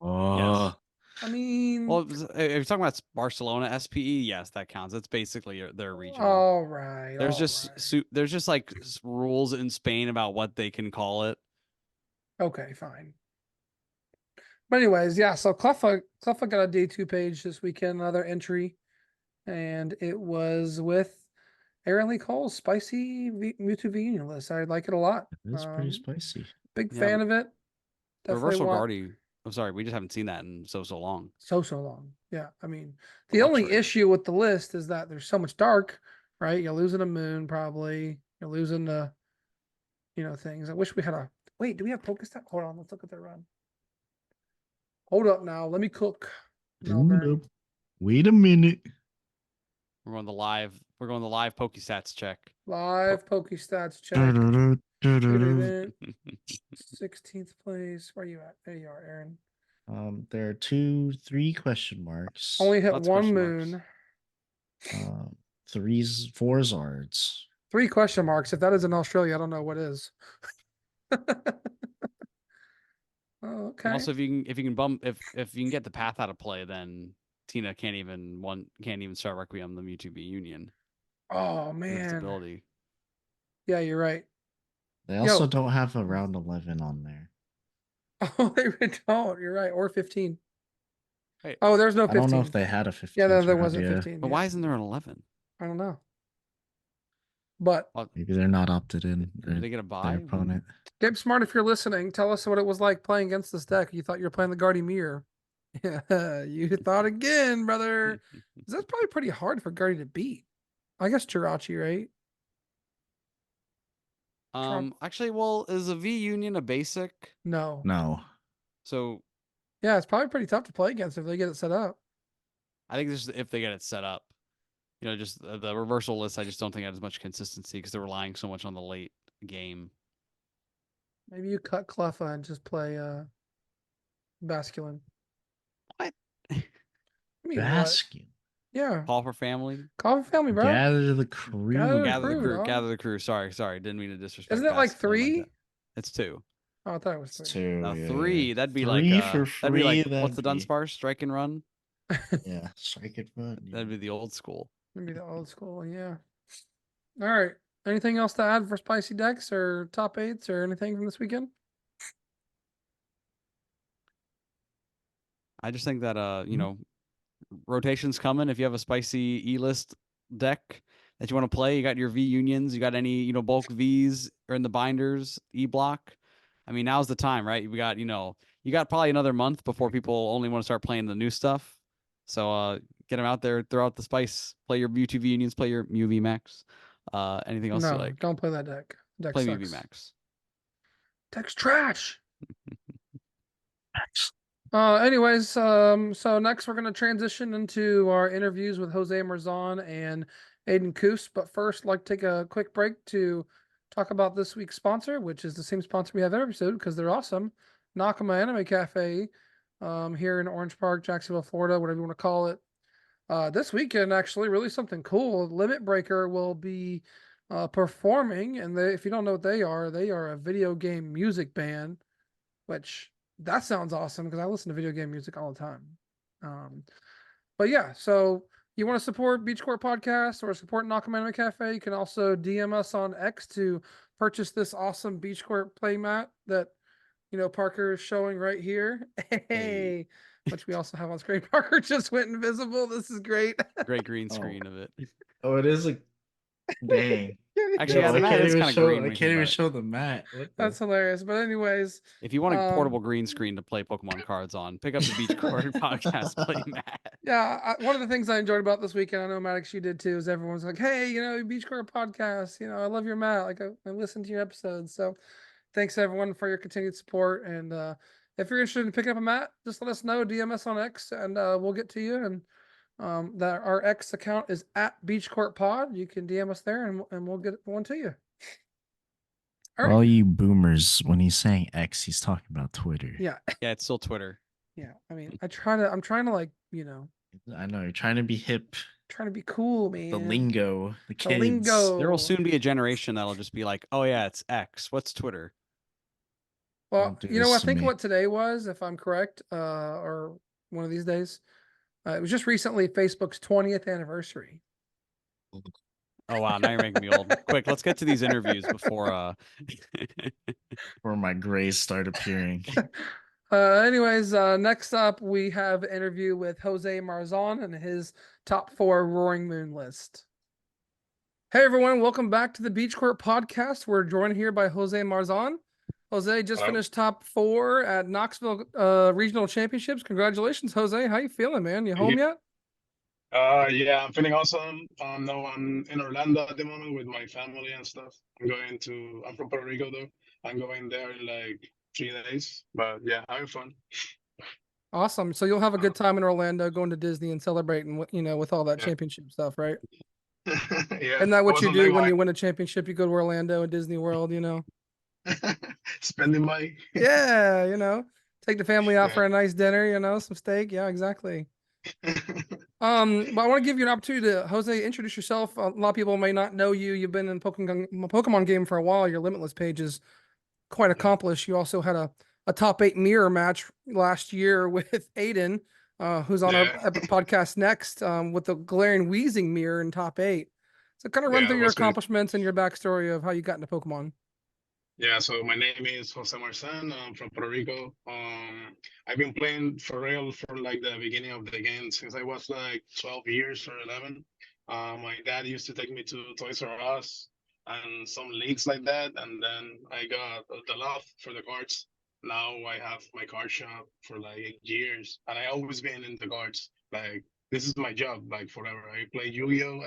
Oh, Yes. I mean, Well, if you're talking about Barcelona SPE, yes, that counts. That's basically their regional. all right. There's all just right. there's just like rules in Spain about what they can call it. Okay, fine. But anyways, yeah, so Cleffa got a day 2 page this weekend, another entry. And it was with Aaron Lee Cole's spicy Mewtwo V Union list. I like it a lot. it's pretty spicy. Big Yeah, fan of it. Definitely Reversal want Guardy. I'm sorry, we just haven't seen that in so long. so long. Yeah, I mean, the only Electric. issue with the list is that there's so much dark, right? You're losing a moon, probably. You're losing the, things. I wish we had a. Wait, do we have Pokestop? Hold on, let's look at their run. Hold up now. Let me cook. Melbourne. Wait a minute. Oh. We're going the live Pokestats check. Live Pokestats check. Event. 16th place. Where you at? There you are, Aaron. There are 3 question marks. Only hit Lots of one question moon. marks. 4 Zards. 3 question marks. If that is in Australia, I don't know what is. Oh, okay. And also, if you can get the path out of play, then Tina can't even start Requiem the Mewtwo V Union. Oh With its man. ability. Yeah, you're right. They also Yo. don't have a round 11 on there. Oh, they don't. You're right. Or 15. Wait. Oh, there's no I 15. don't know if they had a 15. Yeah, there round, wasn't yeah. 15. But yeah. why isn't there an 11? I don't know. But Maybe they're not opted in. Did they get a buy? Their opponent. Gabe Smart, if you're listening, tell us what it was like playing against this deck. You thought you were playing the Guardy Mirror. Yeah, you thought again, brother. That's probably pretty hard for Guardy to beat. I guess Jirachi, right? Actually, well, is a V Union a basic? No. No. So Yeah, it's probably pretty tough to play against if they get it set up. I think this is if they get it set up. Just the reversal list, I just don't think had as much consistency because they're relying so much on the late game. Maybe you cut Cleffa and just play Basculin. What? I mean, what? Baskin. Yeah. Call for family. Call for family, bro. Gather the crew. Gather the crew. Sorry. Didn't mean to disrespect. Isn't it like Basculin 3? that. It's 2. Oh, I thought it was 3. Now yeah. 3, that'd be 3 like for that'd be like free, what's the that'd be- Dunsparce strike and run? Yeah, strike it, but That'd be the old school. Maybe the old school, yeah. All right. Anything else to add for spicy decks or top eights or anything from this weekend? I just think that rotation's coming. If you have a spicy E-list deck that you want to play, you got your V unions, you got any, bulk Vs or in the binders, E block. I mean, now's the time, right? We got, you got probably another month before people only want to start playing the new stuff. So get them out there, throw out the spice, play your Mewtwo V unions, play your Mew V Max. Anything else you No, like? don't play that deck. Deck Play sucks. Mew V Max. Deck's trash. Max. Anyways, so next we're gonna transition into our interviews with Jose Marzon and Aiden Cous. But first, I'd like to take a quick break to talk about this week's sponsor, which is the same sponsor we have every episode because they're awesome. Nakama Anime Cafe, here in Orange Park, Jacksonville, Florida, whatever you want to call it. This weekend, actually, really something cool. Limit Breaker will be performing, and if you don't know what they are a video game music band, which that sounds awesome because I listen to video game music all the time. But yeah, so you want to support Beach Court Podcast or support Nakama Anime Cafe, you can also DM us on X to purchase this awesome Beach Court playmat that Parker is showing right here. Hey, which we also have on screen. Parker just went invisible. This is great. Great green screen of it. Oh, it is like, dang. Actually, yeah, I the mat can't is even kind of show. green. I when you can't think even about it. show the mat. What the- That's hilarious. But anyways, If you want a portable green screen to play Pokemon cards on, pick up the Beach Court Podcast play mat. yeah, one of the things I enjoyed about this weekend, I know Maddox, you did too, is everyone's like, "Hey, Beach Court Podcast, I love your mat. Like I listened to your episodes." So, thanks everyone for your continued support. And if you're interested in picking up a mat, just let us know. DM us on X, and we'll get to you. And that our X account is at Beach Court Pod. You can DM us there, and we'll get one to you. All For right. all you boomers, when he's saying X, he's talking about Twitter. Yeah. Yeah, it's still Twitter. Yeah. I mean, I'm trying to like, I know you're trying to be hip. trying to be cool, man. The lingo, the The kids. lingo. There will soon be a generation that'll just be like, "Oh yeah, it's X. What's Twitter?" Well, Don't do I this to think me. what today was, if I'm correct, or one of these days, it was just recently Facebook's 20th anniversary. Oh wow, now you're making me old. Quick, let's get to these interviews before Where my grays start appearing. Anyways, next up we have an interview with Jose Marzon and his top 4 Roaring Moon list. Hey everyone, welcome back to the Beach Court Podcast. We're joined here by Jose Marzon. Jose just finished top 4 at Knoxville Regional Championships. Congratulations, Jose. How you feeling, man? You home yet? Yeah, I'm feeling awesome. No, I'm in Orlando at the moment with my family and stuff. I'm from Puerto Rico though. I'm going there in like 3 days, but yeah, having fun. Awesome. So you'll have a good time in Orlando, going to Disney and celebrating, with all that Yeah. championship stuff, right? Yeah. Isn't that I what was you on do that when line. you win a championship? You go to Orlando and Disney World, Spending money. Yeah, take the family out Yeah. for a nice dinner, some steak. Yeah, exactly. But I want to give you an opportunity to, Jose, introduce yourself. A lot of people may not know you. You've been in Pokemon game for a while. Your Limitless page is quite accomplished. You also had a top 8 mirror match last year with Aiden, who's on our podcast next, with the glaring wheezing mirror in top 8. So kind of run Yeah, through it your was great. accomplishments and your backstory of how you got into Pokemon. Yeah, so my name is Jose Marzan. I'm from Puerto Rico. I've been playing for real for like the beginning of the game since I was like 12 years or 11. My dad used to take me to Toys R Us and some leagues like that, and then I got the love for the cards. Now I have my card shop for like 8 years, and I always been into cards. Like this is my job, like forever. I play Yu-Gi-Oh.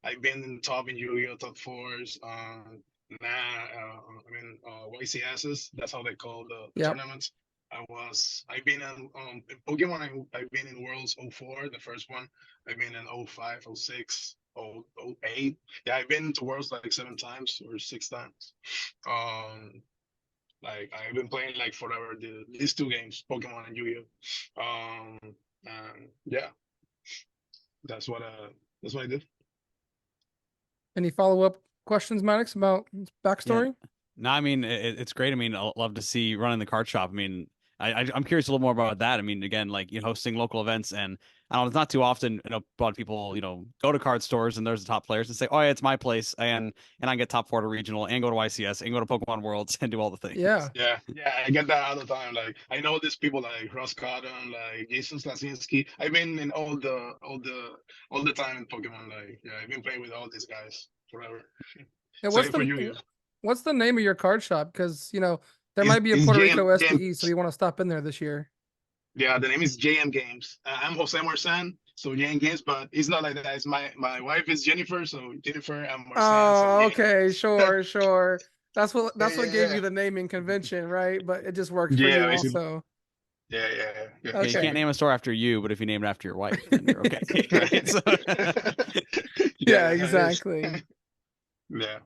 I've been in top in Yu-Gi-Oh top 4s. YCSs. That's how they call the tournaments. I've been in Pokemon. I've been in Worlds 04, the first one. I've been in 05, 06, 08. Yeah, I've been to Worlds like 7 times or 6 times. Like I've been playing like forever these 2 games, Pokemon and Yu-Gi-Oh. And yeah, that's what I did. Any follow-up questions, Maddox, about his backstory? Yeah. No, I mean it's great. I mean, I'll love to see running the card shop. I mean, I'm curious a little more about that. I mean, again, like hosting local events and I don't know, it's not too often, a lot of people, go to card stores and there's the top players and say, oh yeah, it's my place. And I get top 4 to regional and go to YCS and go to Pokemon Worlds and do all the things. Yeah. Yeah, I get that all the time. Like I know these people like Ross Cotton, like Jason Slasinski. I've been in all the time in Pokemon. Like yeah, I've been playing with all these guys forever. Yeah, Same for you. what's the name of your card shop? Because there It's- might be a it's Puerto JM Rico SDE, so you want to stop in there this year. Yeah, the name is JM Games. I'm Jose Marzan, so JM Games, but it's not like that. It's my wife is Jennifer, so Jennifer and Marzan. Oh, so okay, sure. That's what gave yeah. you the naming convention, right? But it just works for Yeah, you basically. also. Yeah. Yeah, you Okay. can't name a store after you, but if you name it after your wife, then you're okay. Right? So- Yeah, it is. exactly. Yeah.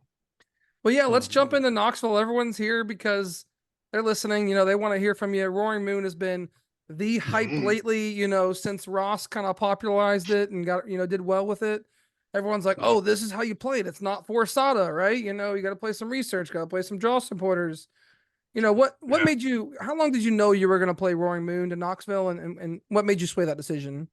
Well, yeah, let's jump Mhm. into Knoxville. Everyone's here because they're listening. They want to hear from you. Roaring Moon has been the hype Mhm. lately, since Ross kind of popularized it and got, did well with it. Everyone's like, oh, this is how you play it. It's not for SADA, right? You got to play some research, got to play some draw supporters. What Yeah. made you, how long did you know you were going to play Roaring Moon to Knoxville and what made you sway that decision?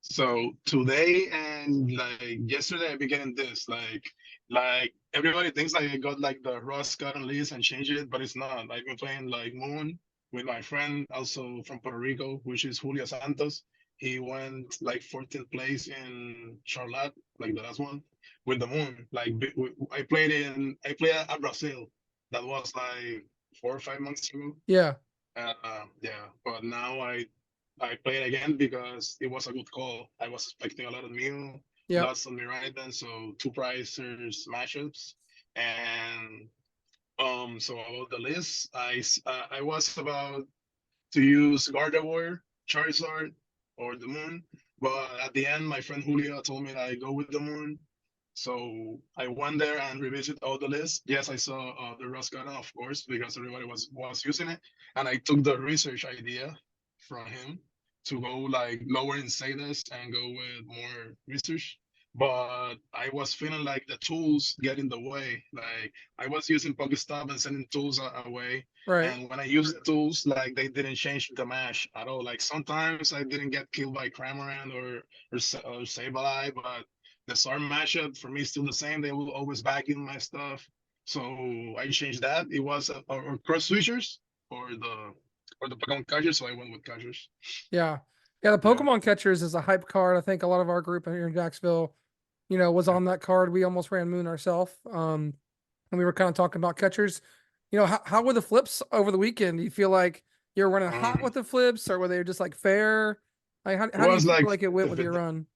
So today and like yesterday, I've been getting this like everybody thinks like I got like the Ross Cotton list and changed it, but it's not. I've been playing like Moon with my friend also from Puerto Rico, which is Julio Santos. He went like 14th place in Charlotte, like the last one, with the Moon. Like I played at Brazil. That was like 4 or 5 months ago. Yeah. Yeah, but now I played again because it was a good call. I was expecting a lot of new Yeah. lots of Miraidon, so 2 pricers matchups, and so about the list, I was about to use Gardevoir, Charizard, or the Moon, but at the end, my friend Julio told me that I go with the Moon. So I went there and revisited all the lists. Yes, I saw the Ross Garden, of course, because everybody was using it, and I took the research idea from him to go like lower in Sadas and go with more research. But I was feeling like the tools get in the way. Like I was using Pokestop and sending tools away. Right. And when I used the tools, like they didn't change the mash at all. Like sometimes I didn't get killed by Cramorant or Sableye, but the SAR matchup for me is still the same. They will always back in my stuff. So I changed that. It was or cross switchers or the Pokemon catchers. So I went with catchers. Yeah. Yeah. The Pokemon catchers is a hype card. I think a lot of our group here in Jacksonville, was on that card. We almost ran Moon ourselves. And we were kind of talking about catchers. How were the flips over the weekend? Do you feel like you're running hot with the flips, or were they just like fair? Like how do you feel like it went with your run?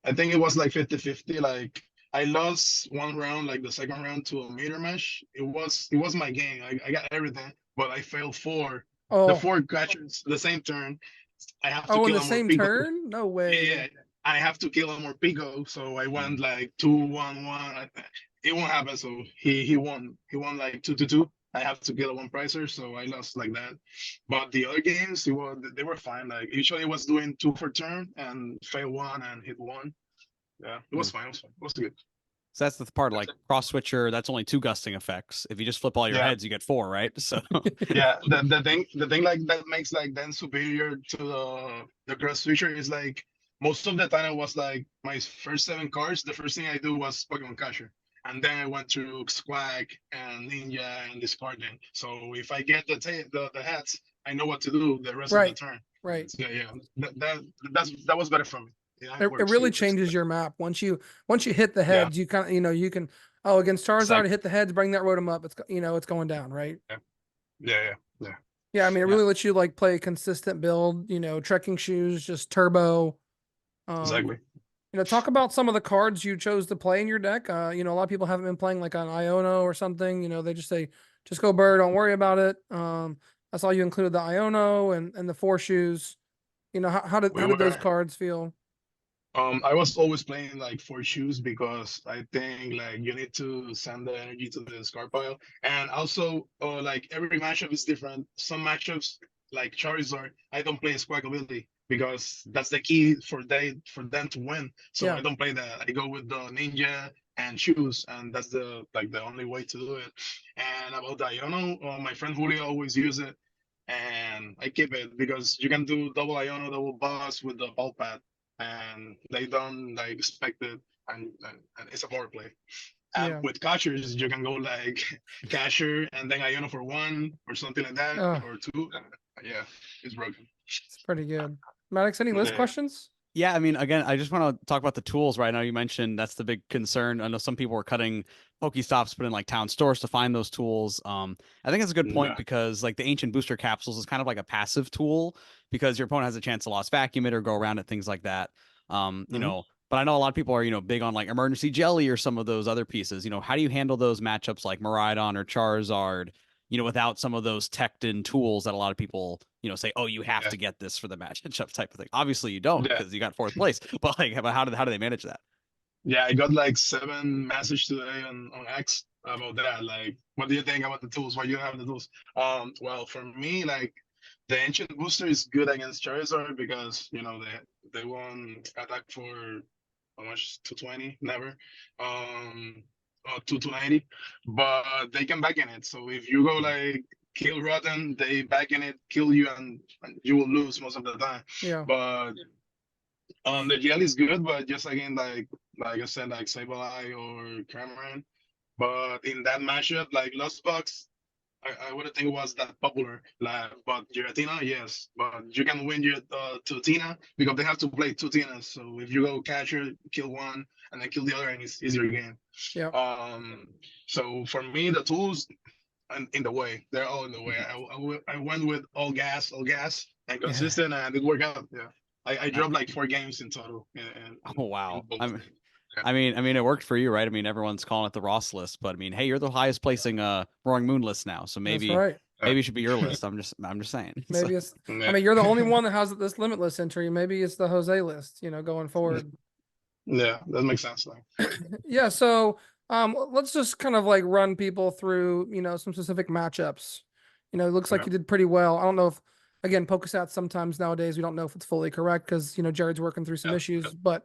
I think it was like 50-50. Like I lost one round, like the second round to a meter mesh. It was my game. I got everything, but I failed the 4 catchers the same turn. I have to in kill the a more same Pico. turn? No way. Yeah, I have to kill a more Pico. So I went like 2-1-1. It won't happen. So he won. He won like 2-2. I have to kill a 1 pricer, so I lost like that. But the other games, they were fine. Like usually I was doing 2 for turn and fail 1 and hit 1. Yeah, it was fine. It was good. So that's the part, like cross switcher. That's only 2 gusting effects. If you just flip all your heads, you get 4, right? So yeah, the thing like that makes like then superior to the cross switcher is like most of the time it was like my first 7 cards. The first thing I do was Pokemon Catcher, and then I went through Squawk and Ninja and discarding. So if I get the hats, I know what to do the rest of the turn. Right. So yeah, that was better for me. Yeah, it really changes your map once you hit the heads. You kind of you can against Charizard hit the heads, bring that Rotom up. It's it's going down, right? Yeah. I mean, it really lets you like play a consistent build. Trekking shoes, just turbo. Exactly. Talk about some of the cards you chose to play in your deck. A lot of people haven't been playing like on Iono or something. They just say, just go bird, don't worry about it. I saw you included the Iono and the 4 shoes. How did those cards feel? I was always playing like 4 shoes because I think like you need to send the energy to the discard pile, and also like every matchup is different. Some matchups like Charizard, I don't play Squawk ability because that's the key for them to win. So I don't play that. I go with the Ninja and shoes, and that's the only way to do it. And about the Iono, my friend Julio always use it, and and I keep it because you can do double Iono, double boss with the ball pad, and they don't like expect it, and it's a power play. And Yeah. with catchers, you can go like catcher and then Iono for one or something like that, Oh. or two. Yeah, it's broken. It's pretty good. Maddox, any list Yeah. questions? Yeah, I mean, again, I just want to talk about the tools, right? I know you mentioned that's the big concern. I know some people were cutting Pokestops, put in like town stores to find those tools. I think it's a good point Yeah. because like the ancient booster capsules is kind of like a passive tool because your opponent has a chance to lost vacuum it or go around it, things like that. You know, but I know a lot of people are, you know, big on like emergency jelly or some of those other pieces. You know, how do you handle those matchups like Miraidon or Charizard, you know, without some of those teched-in tools that a lot of people, you know, say, oh, you have Yeah. to get this for the matchup type of thing. Obviously, you don't Yeah. because you got fourth place. But like, how do they manage that? Yeah, I got like 7 messages today on X about that. Like, what do you think about the tools? Why you have the tools? Well, for me, like the ancient booster is good against Charizard because you know they won't attack for how much 220, never, or 290, but they can back in it. So if you go like kill Rotten, they back in it, kill you, and you will lose most of the time. Yeah. But the gel is good, but just again, like I said, like Sableye or Cameron. But in that matchup, like Lost Box, I wouldn't think it was that popular. Like, but Giratina, yes. But you can win your two Tina because they have to play 2 Tinas. So if you go catcher, kill one, and then kill the other, and it's your game. Yeah. So for me, the tools and in the way, they're all in the way. I went with all gas, and consistent, and it worked out. Yeah. I dropped like 4 games in total. Oh wow! Yeah. I mean, it worked for you, right? I mean, everyone's calling it the Ross list, but I mean, hey, you're the highest placing Roaring Moon list now, so maybe That's right. maybe it should be your list. I'm just saying. Maybe So, it's, Yeah. I mean, you're the only one that has this limitless entry. Maybe it's the Jose list, you know, going forward. Yeah, that makes sense. Like, Yeah. So, let's just kind of like run people through, you know, some specific matchups. You know, it looks like Yeah. you did pretty well. I don't know if, again, PokeStats sometimes nowadays we don't know if it's fully correct because you know Jared's working through some Yeah. issues, but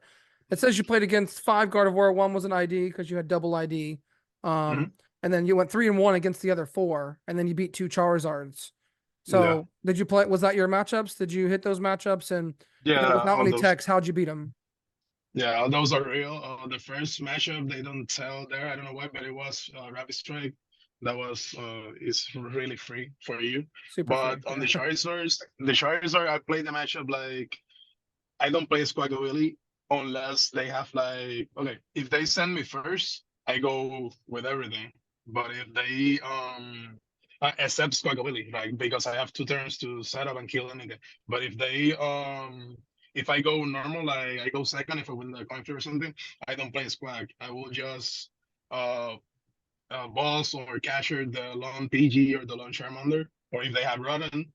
it says you played against 5 Gardevoir, 1 was an ID because you had double ID. And then you went 3-1 against the other 4, and then you beat 2 Charizards. So did you play? Was that your matchups? Did you hit those matchups? And you know, yeah, without all any those. text, how'd you beat them? Yeah, all those are real. The first matchup they don't tell there. I don't know why, but it was Rapid Strike. That was is really free for you. Super But free, on yeah. the Charizard, I played the matchup like I don't play Squaggle unless they have like okay. If they send me first, I go with everything. But if they except Squaggle like because I have 2 turns to set up and kill anything. But if I go normal, like I go second if I win the coin flip or something, I don't play Squag. I will just uh boss or catcher the long PG or the long Charmander, or if they have Rotten,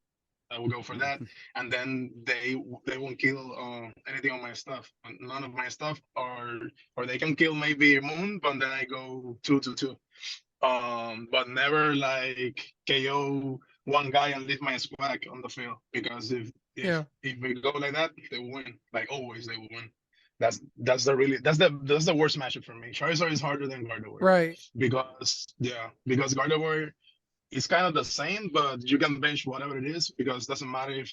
I will go for that, and then they won't kill anything on my stuff, none of my stuff, or they can kill maybe Moon, but then I go 2-2. But never like KO one guy and leave my Squag on the field because if we go like that, they will win. Like always, they will win. That's the worst matchup for me. Charizard is harder than Gardevoir. Right. Because Gardevoir is kind of the same, but you can bench whatever it is because it doesn't matter if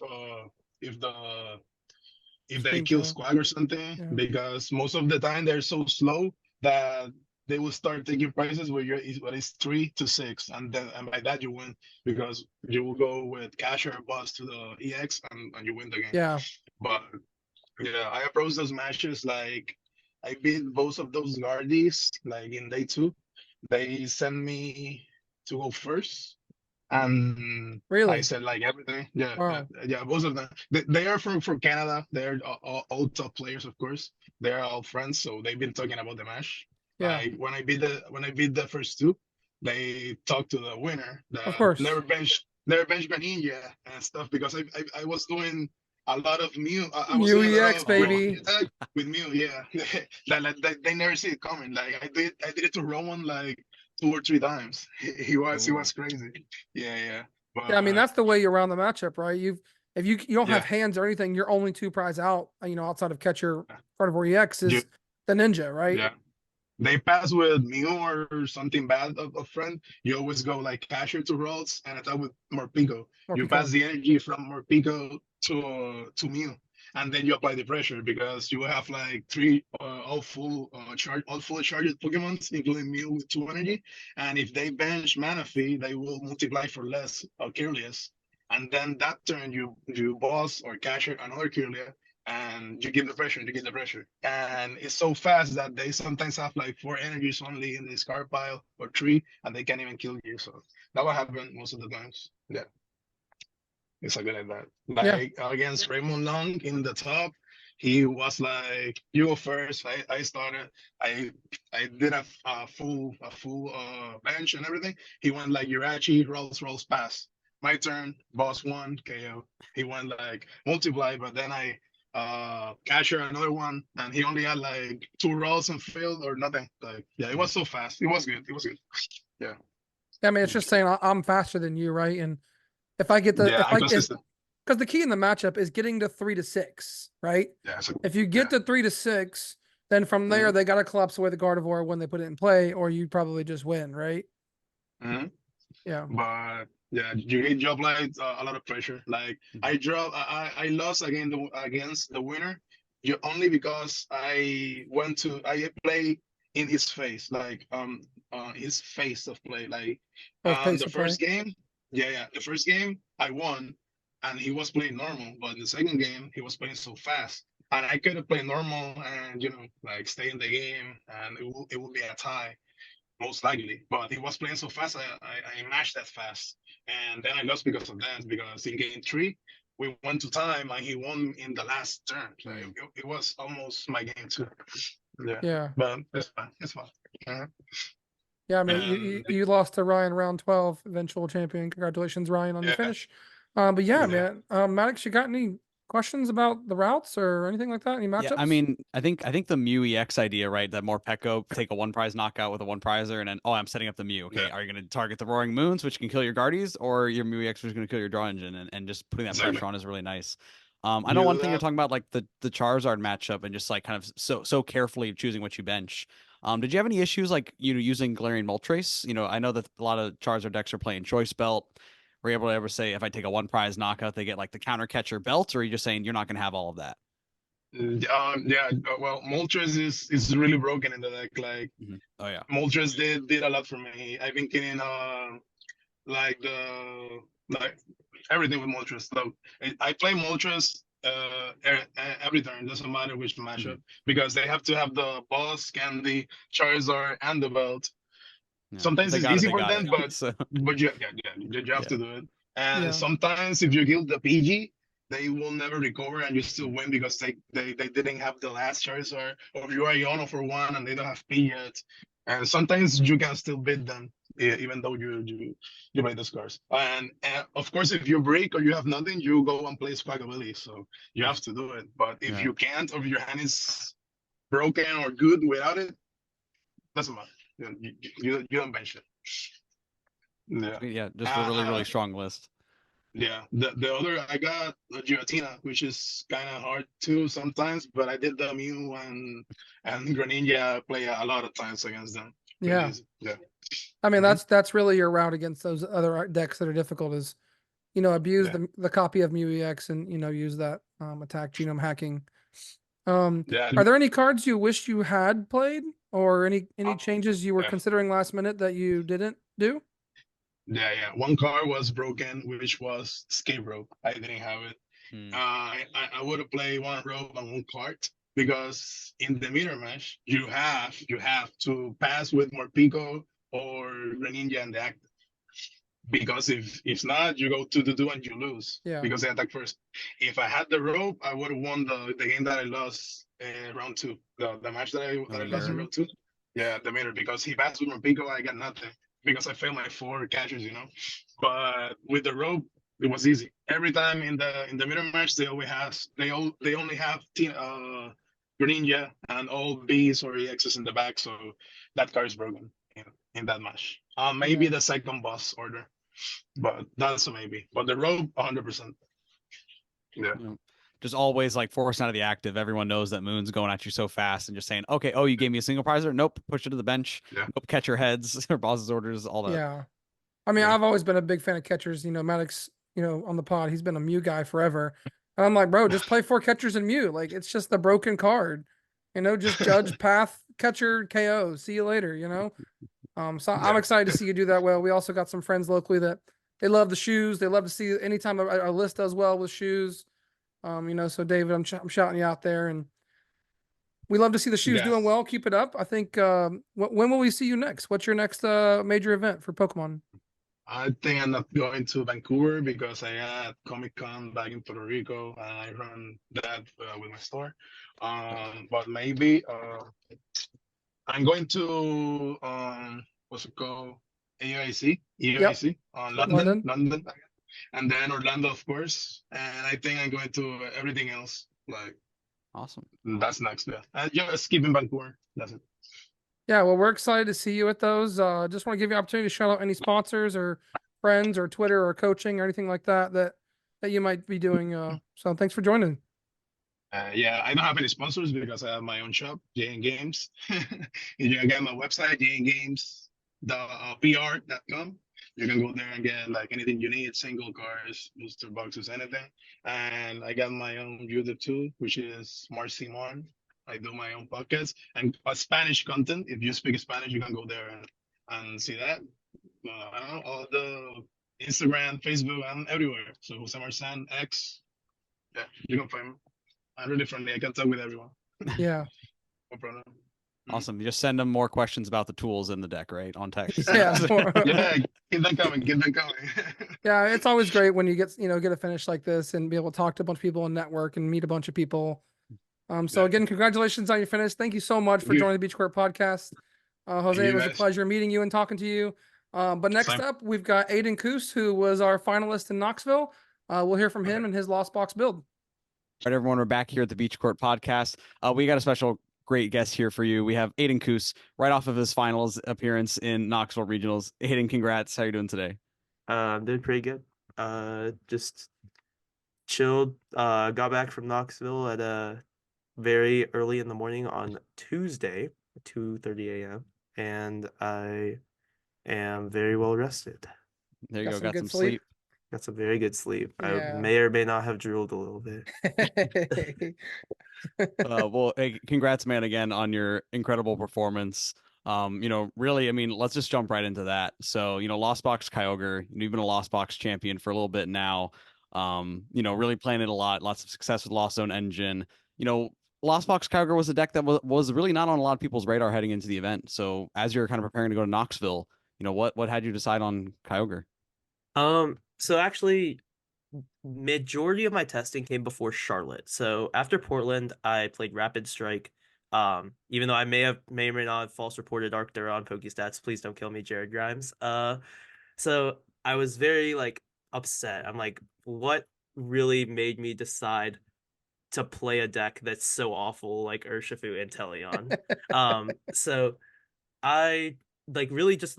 they kill Squag or something, Yeah. because most of the time they're so slow that they will start taking prices where it's 3 to 6, and by that you win because you will go with cash or bus to the EX and you win the game. Yeah. But yeah, I approach those matches like I beat both of those guardies like in day 2. They send me to go first, and I Really? said like everything. Yeah, Wow. yeah, both of them. They are from Canada. They're all top players, of course. They're all friends, so they've been talking about the match. Yeah. Like when I beat the first 2, they talked to the winner. Of course. Never bench Greninja and stuff because I was doing a lot of Mew. I was Mew doing a lot EX, of baby. attack with Mew. Yeah, like they never see it coming. Like I did it to Rowan like 2 or 3 times. He was crazy. Yeah. But, Yeah, I mean that's the way you round the matchup, right? If you don't have Yeah. hands or anything, your only 2 prize out, you know, outside of catcher Gardevoir EX is the ninja, right? Yeah. they pass with Mew or something bad of friend, you always go like Casher to rolls and attack with Morpeko. You pass the energy from Morpeko to Mew. And then you apply the pressure because you have like three all full charged Pokemons, including Mew with 2 energy. And if they bench Manaphy, they will multiply for less Kirlias. And then that turn you boss or Casher another Kirlia, and you give the pressure, and you give the pressure. And it's so fast that they sometimes have like 4 energies only in this card pile or 3, and they can't even kill you. So that will happen most of the times. Yeah. It's like that. Like against Raymond Long in the top, he was like, "You go first." I started. I did a full bench and everything. He went like Urachi, rolls, pass. My turn, boss 1, KO. He went like multiply, but then I Casher another one, and he only had like 2 rolls and failed or nothing. Like, yeah, it was so fast. It was good. It was good. Yeah. I mean, it's just saying I'm faster than you, right? And if I get the because the key in the matchup is getting to 3 to 6, right? Yeah. So, if you get to 3 to 6, then from there they got to collapse away the Gardevoir when they put it in play, or you probably just win, right? Yeah. But yeah, you apply a lot of pressure. Like I lost against the winner, only because I play in his face, like his face of play. Like the first game, the first game I won, and he was playing normal. But the second game he was playing so fast, and I could have played normal and like stay in the game, and it would be a tie most likely. But he was playing so fast, I matched that fast, and then I lost because of that. Because in game 3 we went to time and he won in the last turn. So it was almost my game too. Yeah. But it's fine. It's fine. Yeah, I mean, you lost to Ryan round 12, eventual champion. Congratulations, Ryan, on the finish. But man, Maddox, you got any questions about the routes or anything like that? Any matchups? Yeah, I mean, I think the Mew EX idea, right? That Morpeko take a 1 prize knockout with a 1 prizer, and then I'm setting up the Mew. Okay, are you going to target the Roaring Moons, which can kill your Guardies, or your Mew EX, which is going to kill your Draw Engine, and just putting that pressure on is really nice. I know one thing you're talking about, like the Charizard matchup, and just like kind of so carefully choosing what you bench. Did you have any issues like using Galarian Moltres? I know that a lot of Charizard decks are playing Choice Belt. Were you able to ever say if I take a 1 prize knockout, they get like the counter catcher belt, or are you just saying you're not going to have all of that? Well, Moltres is really broken in the deck. Like, Moltres did a lot for me. I've been getting like everything with Moltres. So I play Moltres every turn. Doesn't matter which matchup, because they have to have the boss, Candy, Charizard, and the belt. Yeah. Sometimes it's easy for them, but you have to do it. And sometimes if you kill the PG, they will never recover, and you still win because they didn't have the last Charizard, or if you are Iono for 1 and they don't have P yet. And sometimes you can still beat them, even though you play the scars. And of course, if you break or you have nothing, you go and play Squagabilly. So you have to do it. But if you can't, or if your hand is broken or good without it, doesn't matter. You don't bench it. Yeah, just a really strong list. Yeah, the other, I got Giratina, which is kind of hard too sometimes, but I did the Mew and Greninja play a lot of times against them. Yeah. I mean, that's really your route against those other decks that are difficult is, abuse the copy of Mew EX and, use that attack genome hacking. Are there any cards you wish you had played, or any changes you were considering last minute that you didn't do? Yeah. One card was broken, which was Escape Rope. I didn't have it. I would have played 1 rope and 1 card, because in the mirror match you have to pass with Morpeko or Greninja and the active. Because if not, you go to the do and you lose. Yeah. Because they attack first. If I had the rope, I would have won the game that I lost round 2. The match that I lost in round 2. Yeah, the mirror, because he passed with Morpeko, I got nothing. Because I failed my 4 catches, But with the rope, it was easy. Every time in the mirror match, they only have Greninja and all Bs or EXs in the back, so that card is broken in that match. Maybe the second boss order, but that's a maybe. But the rope, 100%. Yeah. just always like forcing out of the active. Everyone knows that Moon's going at you so fast and just saying, okay, oh, you gave me a single prizer? Nope, push it to the bench. Yeah. Nope, catch your heads or boss's orders, all that. Yeah. I mean, Yeah. I've always been a big fan of catchers. Maddox, on the pod, he's been a Mew guy forever. And I'm like, bro, just play 4 catchers in Mew. Like, it's just the broken card. Just judge, path, catcher, KO. See you later, So I'm Yeah. excited to see you do that well. We also got some friends locally that they love the shoes. They love to see anytime a list does well with shoes. So David, I'm shouting you out there, and we love to see the shoes Yes. doing well. Keep it up. I think when will we see you next? What's your next major event for Pokemon? I think I'm not going to Vancouver because I had Comic-Con back in Puerto Rico and I run that with my store. But maybe I'm going to what's it called? EIC on London. London, and then Orlando, of course. And I think I'm going to everything else. Like Awesome. that's next, yeah. And just keep in Vancouver. That's it. Yeah, well, we're excited to see you at those. Just want to give you an opportunity to shout out any sponsors or friends or Twitter or coaching or anything like that you might be doing. So thanks for joining. Yeah, I don't have any sponsors because I have my own shop, JN Games. You can get my website, jngames.pr.com. You can go there and get like anything you need, single cars, booster boxes, anything. And I got my own YouTube too, which is Marcimon. I do my own podcasts and Spanish content. If you speak Spanish, you can go there and see that. I don't know, all the Instagram, Facebook, I'm everywhere. So Jose Marzan, X, yeah, you can find me. I'm really friendly. I can talk with everyone. Yeah. No problem. Awesome. You just send them more questions about the tools in the deck, right? On text. Yeah. Yeah, keep them coming. Keep them coming. Yeah, it's always great when you get a finish like this and be able to talk to a bunch of people and network and meet a bunch of people. So Yeah. again, congratulations on your finish. Thank you so much for you. joining the Beach Court podcast. Jose, you, it was a guys. pleasure meeting you and talking to you. But next Same. up, we've got Aiden Cous, who was our finalist in Knoxville. We'll hear from him Okay. and his Lost Box build. All right, everyone, we're back here at the Beach Court podcast. We got a special great guest here for you. We have Aiden Cous, right off of his finals appearance in Knoxville Regionals. Aiden, congrats. How are you doing today? I'm doing pretty good. Just chilled. Got back from Knoxville at very early in the morning on Tuesday, 2:30 a.m. and I am very well rested. There you Got go. some Got good some sleep? sleep. Got some very good sleep. Yeah. I may or may not have drooled a little bit. Well, hey, congrats, man, again on your incredible performance. Really, I mean, let's just jump right into that. So, Lost Box Kyogre, you've been a Lost Box champion for a little bit now. Really playing it a lot, lots of success with Lost Zone Engine. Lost Box Kyogre was a deck that was really not on a lot of people's radar heading into the event. So, as you're kind of preparing to go to Knoxville, what had you decide on Kyogre? So actually, majority of my testing came before Charlotte. So after Portland, I played Rapid Strike. Even though I may or may not have false reported Arctura on PokeStats, please don't kill me, Jared Grimes. So I was very upset. I'm like, what really made me decide to play a deck that's so awful like Urshifu and Teleon? So I really just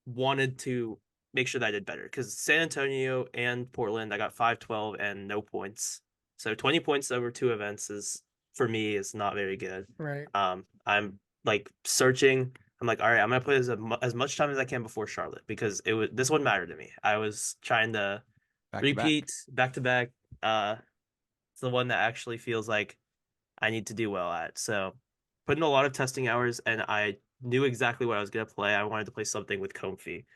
wanted to make sure that I did better because San Antonio and Portland, I got 5-12 and no points. So 20 points over 2 events for me is not very good. Right. I'm searching. I'm like, all right, I'm gonna put as much time as I can before Charlotte because this one mattered to me. I was trying to repeat back to back. It's the one that actually feels like I need to do well at. So put in a lot of testing hours, and I knew exactly what I was gonna play. I wanted to play something with Comfy.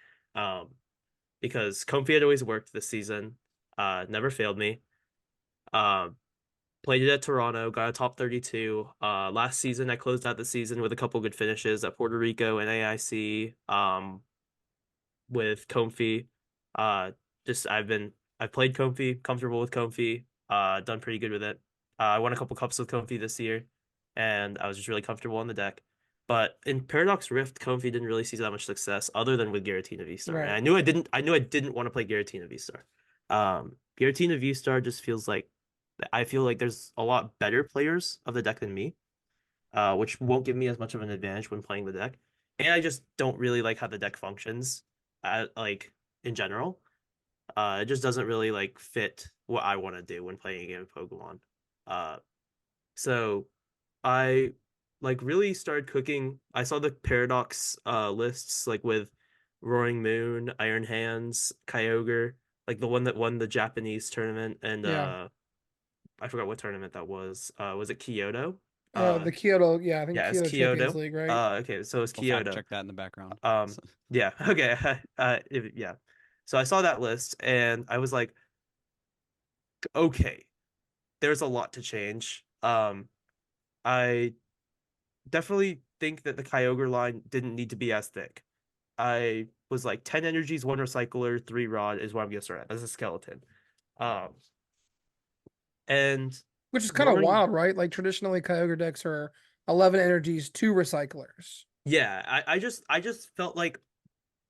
Because Comfy had always worked this season, never failed me. Played it at Toronto, got a top 32. Last season, I closed out the season with a couple good finishes at Puerto Rico and AIC. With Comfy, I've played Comfy, comfortable with Comfy, done pretty good with it. I won a couple cups with Comfy this year, and I was just really comfortable on the deck. But in Paradox Rift, Comfy didn't really see that much success other than with Giratina V-Star. Right. And I knew I didn't want to play Giratina V-Star. Giratina V-Star just feels like I feel like there's a lot better players of the deck than me, which won't give me as much of an advantage when playing the deck. And I just don't really like how the deck functions in general. It just doesn't really fit what I want to do when playing a game of Pokemon. So I like really started cooking. I saw the Paradox lists like with Roaring Moon, Iron Hands, Kyogre, like the one that won the Japanese tournament, and Yeah. I forgot what tournament that was. Was it Kyoto? The Kyoto, yeah, I think Yeah, it's Kyoto Champions Kyoto. League, right? Okay, so it's We'll fact Kyoto. check that in the background. Yeah, okay. Yeah. So I saw that list and I was like, okay, there's a lot to change. I definitely think that the Kyogre line didn't need to be as thick. I was like 10 energies, 1 recycler, 3 rod is what I'm gonna start at as a skeleton. Um and Which is kind of roaring wild, right? Like traditionally Kyogre decks are 11 energies, 2 recyclers. yeah, I just felt like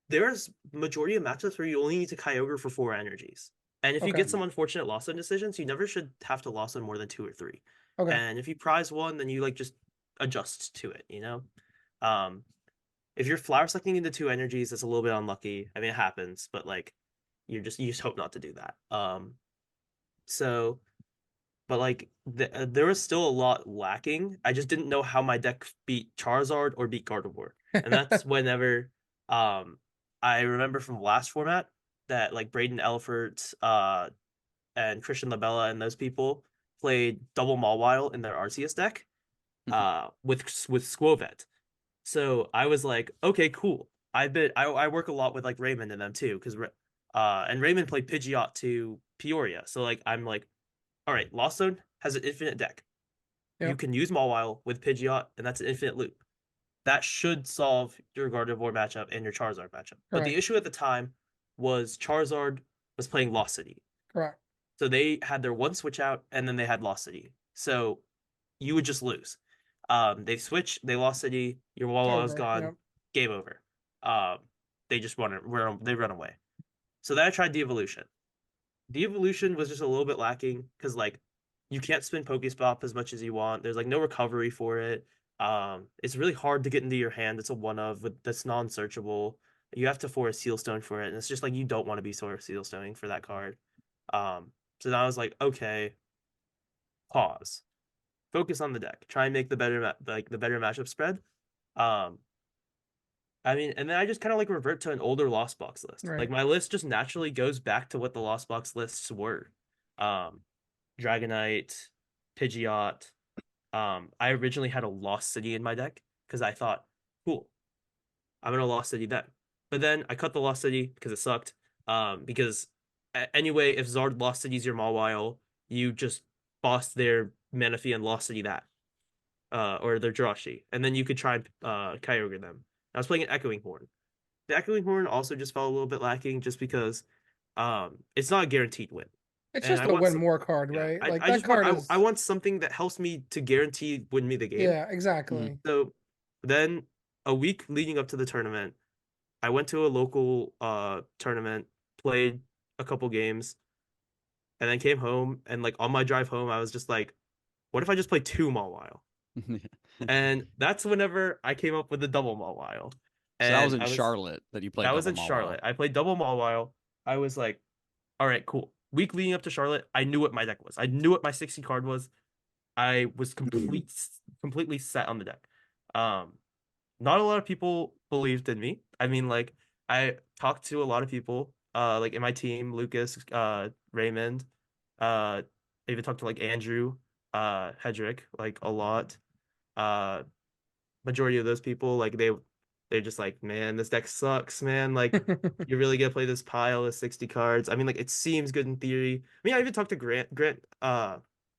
there's majority of matchups where you only need to Kyogre for 4 energies. And if you Okay. get some unfortunate loss on decisions, you never should have to loss on more than 2 or 3. Okay. And if you prize one, then you like just adjust to it, you know? If you're flower sucking into 2 energies, that's a little bit unlucky. I mean, it happens, but like you just hope not to do that. So but like there was still a lot lacking. I just didn't know how my deck beat Charizard or beat Gardevoir. And that's whenever I remember from last format that like Braden Elfert and Christian Labella and those people played double Mawile in their Arceus deck with Squovet. So I was like, okay, cool. I work a lot with like Raymond and them too, because and Raymond played Pidgeot to Peoria. So like I'm like, all right, Lost Zone has an infinite deck. You Yep. can use Mawile with Pidgeot, and that's an infinite loop. That should solve your Gardevoir matchup and your Charizard matchup. But the Correct. issue at the time was Charizard was playing Lost City. Correct. So they had their one switch out, and then they had Lost City. So you would just lose. They switch, they Lost City, your Mawile is Over. gone, Yep. game over. They just they run away. So then I tried De-Evolution. De-Evolution was just a little bit lacking because like you can't spin Pokestop as much as you want. There's like no recovery for it. It's really hard to get into your hand. It's a one of that's non-searchable. You have to force Sealstone for it, and it's just like you don't want to be sort of Sealstoning for that card. So then I was like, okay, pause, focus on the deck, try and make the better the better matchup spread. I mean, and then I just kind of like revert to an older Lost Box list. Right. Like my list just naturally goes back to what the Lost Box lists were. Dragonite, Pidgeot. I originally had a Lost City in my deck because I thought, cool, I'm gonna Lost City then. But then I cut the Lost City because it sucked. Because anyway, if Zard Lost City's your Mawile, you just bossed their Manaphy and Lost City that. Or their Jirachi. And then you could try and Kyogre them. I was playing an Echoing Horn. The Echoing Horn also just felt a little bit lacking just because it's not a guaranteed win. It's And just I a want win some- more card, Yeah, right? I, Like I that just card want is. I want something that helps me to guarantee win me the game. Yeah, exactly. So then a week leading up to the tournament, I went to a local tournament, played a couple games, and then came home. And like on my drive home, I was just like, what if I just play 2 Mawile? And that's whenever I came up with the double Mawile. So that was And in Charlotte that you played. That was in double Mawile. Charlotte. I played double Mawile. I was like, all right, cool. Week leading up to Charlotte, I knew what my deck was. I knew what my 60 card was. I was completely set on the deck. Not a lot of people believed in me. I mean, like, I talked to a lot of people, like in my team, Lucas, Raymond, I even talked to like Andrew, Hedrick, like a lot. Majority of those people, like they're just like, man, this deck sucks, man. Like, you're really gonna play this pile of 60 cards. I mean, like, it seems good in theory. I mean, I even talked to Grant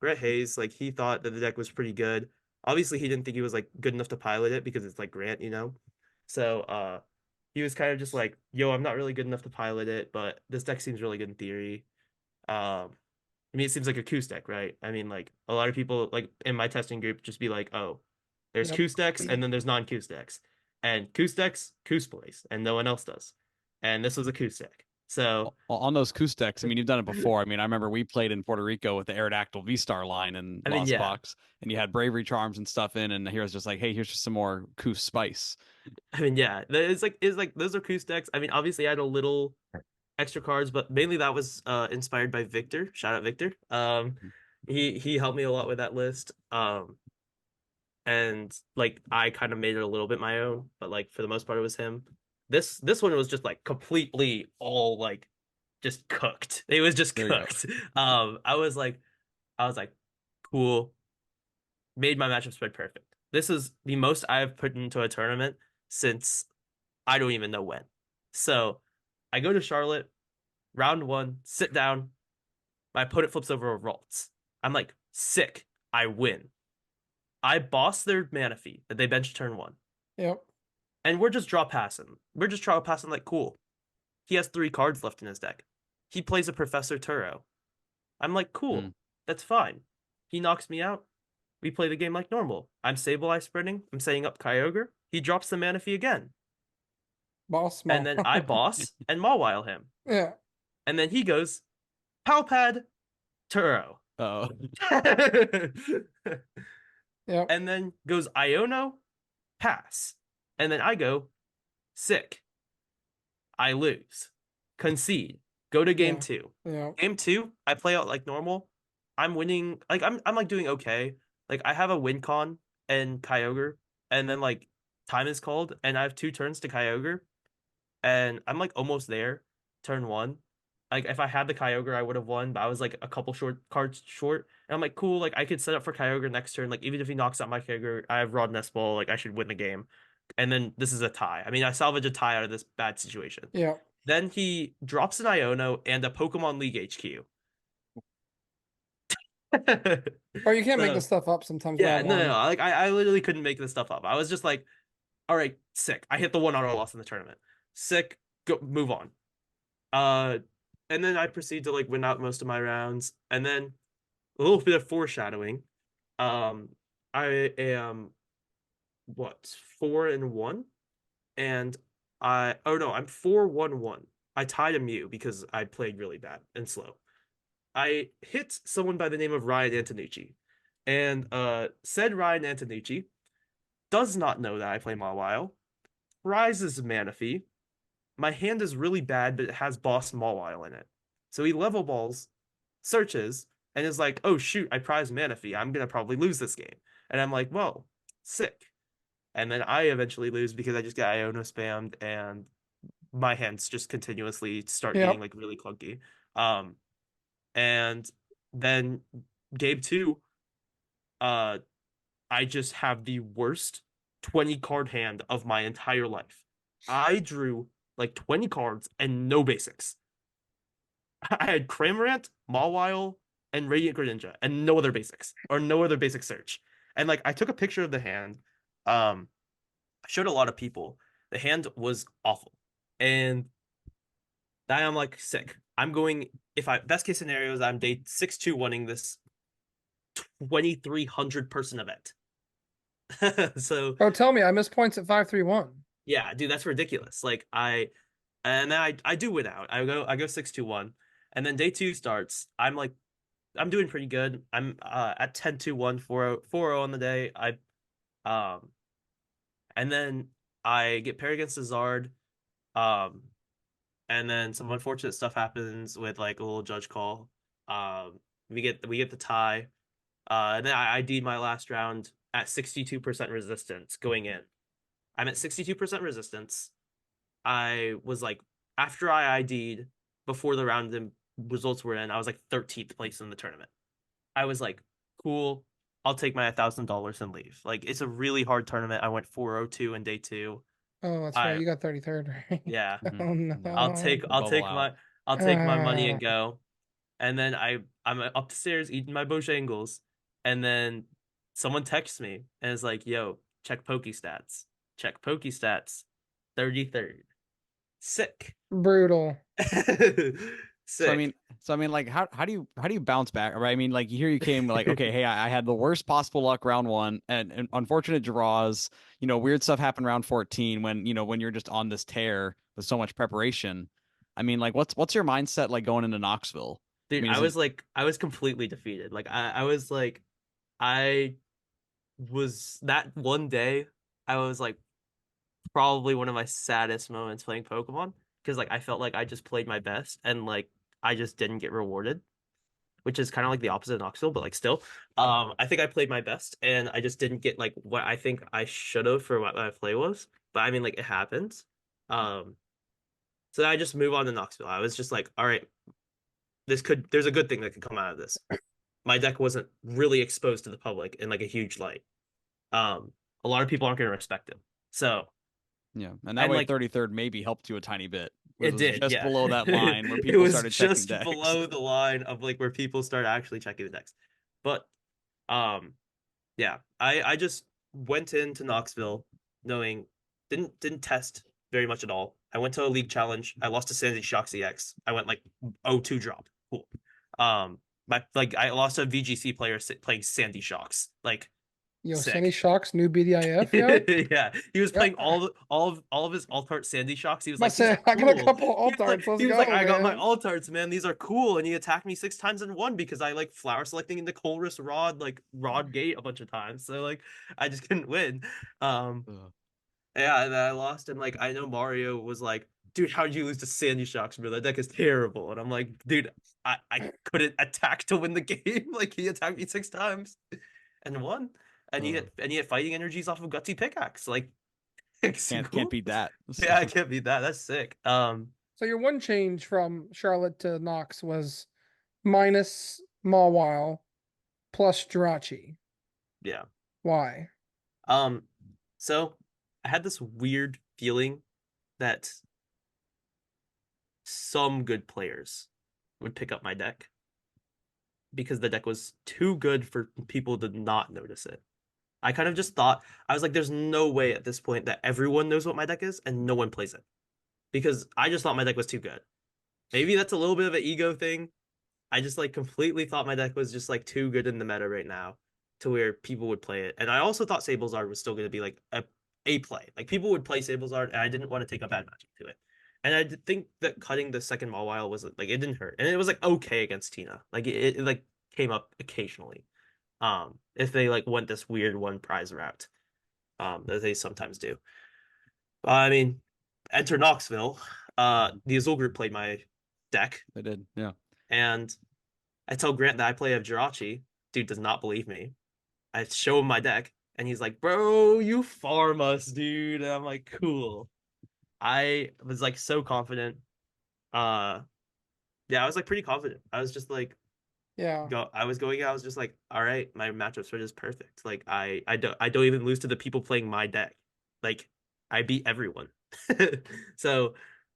Hayes. Like, he thought that the deck was pretty good. Obviously, he didn't think he was like good enough to pilot it because it's like Grant, you know. So he was kind of just like, yo, I'm not really good enough to pilot it, but this deck seems really good in theory. I mean, it seems like a Cous deck, right? I mean, like a lot of people like in my testing group just be like, oh, there's Yep. Cous decks and then there's non-Cous decks. And Cous decks, Cous plays, and no one else does. And this was a Cous deck. So On those Cous decks, I mean, you've done it before. I mean, I remember we played in Puerto Rico with the Aerodactyl V-Star line and I mean, Lost yeah. Box, and you had Bravery Charms and stuff in, and here's just like, hey, here's just some more Cous spice. I mean, yeah, it's like those are Cous decks. I mean, obviously I had a little extra cards, but mainly that was inspired by Victor. Shout out Victor. he helped me a lot with that list. And like I kind of made it a little bit my own, but like for the most part it was him. This one was just like completely all like just cooked. It was just There you go. cooked. I was like cool. Made my matchup spread perfect. This is the most I've put into a tournament since I don't even know when. So I go to Charlotte, round 1, sit down. My opponent flips over a Ralts. I'm like, sick. I win. I boss their Manaphy that they bench turn 1. Yep. And we're just draw passing. We're just draw passing like cool. He has 3 cards left in his deck. He plays a Professor Turo. I'm like, cool. That's fine. He knocks me out. We play the game like normal. I'm stabilized spreading. I'm setting up Kyogre. He drops the Manaphy again. Boss And then I boss and Mawile him. Yeah. And then he goes, Palpad, Turo. Oh, Yep. And then goes Iono, pass. And then I go, sick. I lose. Concede. Go to game Yeah. 2. Yeah. Game 2, I play out like normal. I'm winning. Like I'm like doing okay. Like I have a win con and Kyogre, and then like time is called, and I have 2 turns to Kyogre, and I'm like almost there. Turn 1. Like if I had the Kyogre, I would have won, but I was like a couple cards short. And I'm like, cool, like I could set up for Kyogre next turn. Like even if he knocks out my Kyogre, I have Rod Nest Ball, like I should win the game. And then this is a tie. I mean, I salvage a tie out of this bad situation. Yeah. Then he drops an Iono and a Pokemon League HQ. Or you can't make So- this stuff up sometimes. Yeah, round no, one. Like I literally couldn't make this stuff up. I was just like, all right, sick. I hit the 1 auto loss in the tournament. Sick. Go move on. And then I proceed to like win out most of my rounds. And then a little bit of foreshadowing. I am what 4-1, and I'm 4-1-1. I tied a Mew because I played really bad and slow. I hit someone by the name of Ryan Antonucci, and said Ryan Antonucci does not know that I play Mawile. Rises Manaphy. My hand is really bad, but it has Boss Mawile in it. So he level balls, searches, and is like, oh shoot, I prize Manaphy. I'm gonna probably lose this game. And I'm like, well, sick. And then I eventually lose because I just get Iono spammed and my hands just continuously start Yep. getting like really clunky. And then game 2, I just have the worst 20 card hand of my entire life. I drew like 20 cards and no basics. I had Cramorant, Mawile, and Radiant Greninja, and no other basics or no other basic search. And like I took a picture of the hand. I showed a lot of people. The hand was awful, and then I'm like sick. I'm going. If I best case scenario is I'm day 6-2 this 2,300 person event. So Oh, tell me, I missed points at 5-3-1. yeah, dude, that's ridiculous. Like and then I do win out. I go 6-2-1, and then day 2 starts. I'm doing pretty good. I'm at 10-2-1, 4-0 on the day. And then I get paired against a Zard. And then some unfortunate stuff happens with like a little judge call. We get the tie. And then I ID'd my last round at 62% resistance going in. I'm at 62% resistance. I was like, after I ID'd before the round and results were in, I was like 13th place in the tournament. I was like, cool, I'll take my $1,000 and leave. Like, it's a really hard tournament. I went 402 in day 2. Oh, that's I- right. You got 33rd, right? Yeah. Oh no. I'll take Bubble out. my money and go. And then I'm upstairs eating my Bojangles, and then someone texts me and is like, "Yo, check Pokestats. Check Pokestats. 33rd. Sick." Brutal. Sick. So I mean, like, how do you bounce back? Right? I mean, like, here you came, like, okay, hey, I had the worst possible luck round 1, and unfortunate draws. Weird stuff happened round 14 when you're just on this tear with so much preparation. I mean, like, what's your mindset like going into Knoxville? Dude, I mean, I was completely defeated. Like I was like, I was that one day, I was like probably one of my saddest moments playing Pokemon, because like I felt like I just played my best and like I just didn't get rewarded. which is kind of like the opposite of Knoxville, but like still, I think I played my best, and I just didn't get like what I think I should have for what my play was. But I mean, like it happens. So I just move on to Knoxville. I was just like, all right, there's a good thing that could come out of this. My deck wasn't really exposed to the public in like a huge light. A lot of people aren't going to respect it. So yeah, and that and way like 33rd maybe helped you a tiny bit. it was did, just yeah. below that line where It people was started checking just decks. below the line of like where people start actually checking the decks. But yeah, I just went into Knoxville knowing didn't test very much at all. I went to a league challenge. I lost to Sandy Shocks EX. I went like 0-2 drop. Cool. I lost to a VGC player playing Sandy Shocks. Like Yo, sick. Sandy Shocks, new BDIF, yo. Yeah, he was Yeah. playing all of his alt art Sandy Shocks. He was Must like, say, I got a cool. couple alt He was like- arts. Let's he was go, like, I got my man. alt arts, man. These are cool. And he attacked me 6 times in one because I like flower selecting in the Colress rod gate a bunch of times. So like I just couldn't win. Yeah, and then I lost. And like I know Mario was like, dude, how did you lose to Sandy Shocks, bro? That deck is terrible. And I'm like, dude, I couldn't attack to win the game. Like he attacked me 6 times and won. And he had fighting energies off of Gutsy Pickaxe. Like Can't beat that. Yeah, I can't beat that. That's sick. So your one change from Charlotte to Knox was minus Mawile plus Jirachi. Yeah. Why? So I had this weird feeling that some good players would pick up my deck because the deck was too good for people to not notice it. I kind of just thought, I was like, there's no way at this point that everyone knows what my deck is and no one plays it. Because I just thought my deck was too good. Maybe that's a little bit of an ego thing. I just like completely thought my deck was just like too good in the meta right now to where people would play it. And I also thought Sable's Art was still going to be like a play. Like people would play Sable's Art and I didn't want to take a bad matchup to it. And I did think that cutting the second Mawile was like, it didn't hurt. And it was like okay against Tina. Like it like came up occasionally. If they like went this weird one prize route, as they sometimes do. I mean, enter Knoxville. The Azul group played my deck. They did, yeah. And I tell Grant that I play a Jirachi. Dude does not believe me. I show him my deck, and he's like, "Bro, you farm us, dude." And I'm like, "Cool." I was like so confident. Yeah, I was like pretty confident. I was just like, Yeah. I was going. I was just like, all right, my matchups are just perfect. Like I don't even lose to the people playing my deck. Like I beat everyone. So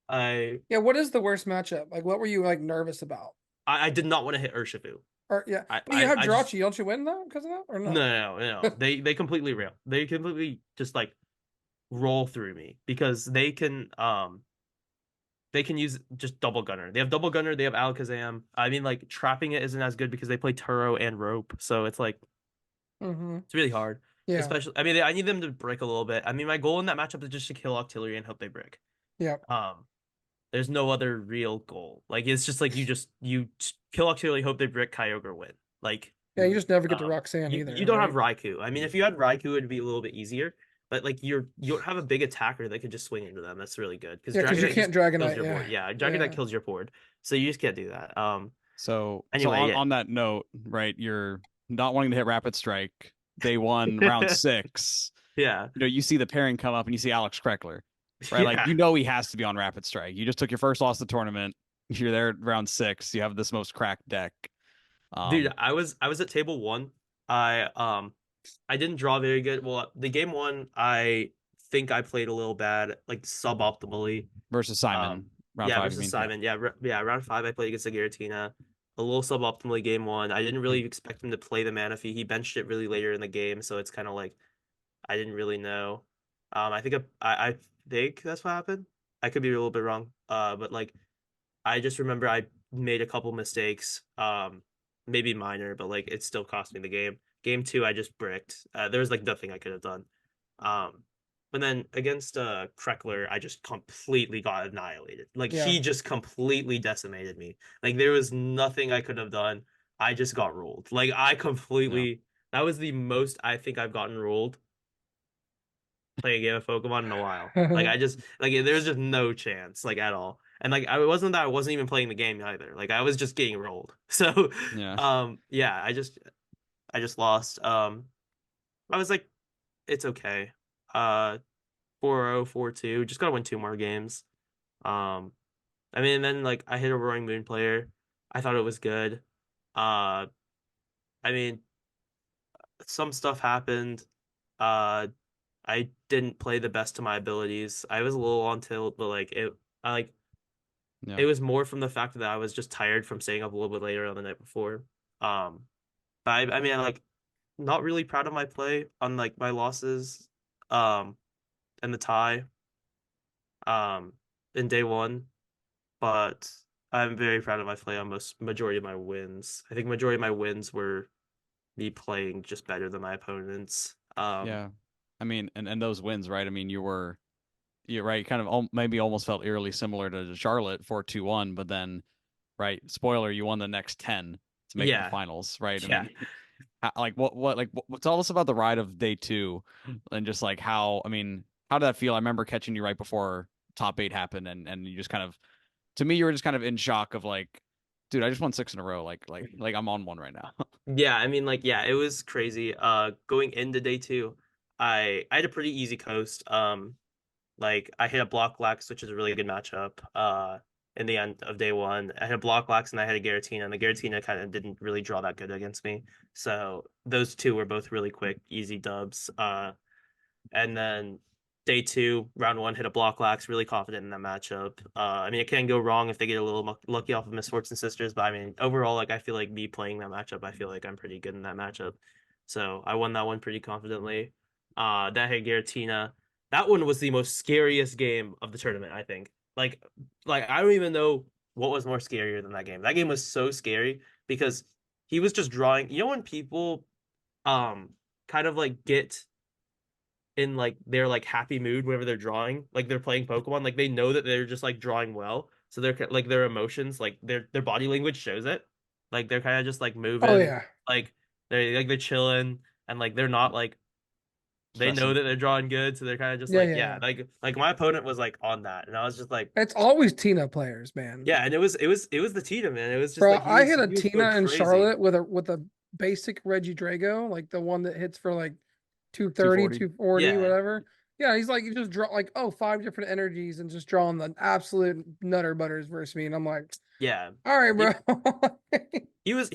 Yeah, what is the worst matchup? Like what were you like nervous about? I did not want to hit Urshifu. Or yeah. I- But you have I Jirachi, just- don't you win though because of that? Or no? No. They completely rail. They completely just like roll through me because they can use just double gunner. They have double gunner, they have Alakazam. I mean like trapping it isn't as good because they play Turo and rope. So it's like it's really hard. Yeah. Especially I mean I need them to brick a little bit. I mean my goal in that matchup is just to kill Octillery and hope they brick. Yeah. There's no other real goal. Like it's just like you kill Octillery, hope they brick, Kyogre win. Like Yeah, you just never get to Roxanne you, either. you don't have right? Raikou. I mean, if you had Raikou, it'd be a little bit easier. But like you don't have a big attacker that could just swing into them. That's really good Yeah, because you Dragonite can't just kills Dragonite. your Yeah. board. Yeah, Dragonite kills your board, so you just can't do that. So Anyway, on, yeah. on that note, right? You're not wanting to hit Rapid Strike. Day 1, round 6. Yeah, You know, you see the pairing come up and you see Alex Kreckler, right? Like Yeah. you know he has to be on Rapid Strike. You just took your first loss of the tournament. You're there at round 6. You have this most cracked deck. Dude, I was at table 1. I didn't draw very good. Well, the game 1, I think I played a little bad, like suboptimally. versus Simon. Round 5, versus you mean? Simon. Yeah, round 5 I played against the Giratina. A little suboptimally game 1. I didn't really expect him to play the Manaphy. He benched it really later in the game, so it's kind of like I didn't really know. I think I think that's what happened. I could be a little bit wrong. But like I just remember I made a couple mistakes. Maybe minor, but like it still cost me the game. Game 2, I just bricked. There was like nothing I could have done. But then against Kreckler, I just completely got annihilated. Like he just completely decimated me. Like there was nothing I could have done. I just got ruled. Like I completely that was the most I think I've gotten ruled playing a game of Pokemon in a while. Like I just like there's just no chance like at all. And like I wasn't that I wasn't even playing the game either. Like I was just getting rolled. So Yeah. yeah, I just lost. I was like, it's okay. 4-0, 4-2. Just gotta win 2 more games. I mean, then like I hit a Roaring Moon player. I thought it was good. I mean, some stuff happened. Uh, I didn't play the best of my abilities. I was a little on tilt, but like I like Yeah. it was more from the fact that I was just tired from staying up a little bit later on the night before. But I mean, I like not really proud of my play on like my losses, and the tie, um, in day one. But I'm very proud of my play on majority of my wins. I think majority of my wins were me playing just better than my opponents. Yeah. I mean, and those wins, right? I mean, you're right, kind of maybe almost felt eerily similar to Charlotte 4-2-1, but then, right, spoiler, you won the next 10 to make Yeah. the finals, right? I Yeah. mean, like what tell us about the ride of day 2 and just like how, I mean, how did that feel? I remember catching you right before top 8 happened, and you just kind of, to me, you were just kind of in shock of like, dude, I just won 6 in a row. Like I'm on one right now. Yeah, I mean, like, yeah, it was crazy. Going into day two, I had a pretty easy coast. Like I hit a block lax, which is a really good matchup. In the end of day one, I had a block lax and I had a Giratina, and the Giratina kind of didn't really draw that good against me. So those two were both really quick, easy dubs. And then day two, round one, hit a block lax, really confident in that matchup. I mean, it can go wrong if they get a little lucky off of Misfortune Sisters, but I mean, overall, like I feel like me playing that matchup, I feel like I'm pretty good in that matchup. So I won that one pretty confidently. That hit Giratina. That one was the most scariest game of the tournament, I think. Like I don't even know what was more scarier than that game. That game was so scary because he was just drawing. You know when people kind of like get in like their like happy mood whenever they're drawing, like they're playing Pokemon, like they know that they're just like drawing well, so they're like their emotions, like their body language shows it, like they're kind of just like Oh moving, yeah. like they're chilling, and like they're not like they know Stressing. that they're drawing good, so they're kind of just Yeah, like yeah, yeah. like my opponent was like on that, and I was just like, It's always Tina players, man. yeah, and it was the Tina, man. It was just Bro, like I hit a he was going Tina in crazy. Charlotte with a basic Reggie Drago, like the one that hits for like 230, 240. 240, Yeah. whatever. Yeah, he's like, you just draw like, oh, 5 different energies and just drawing the absolute nutter butters versus me. And I'm like, Yeah. all right, bro. He was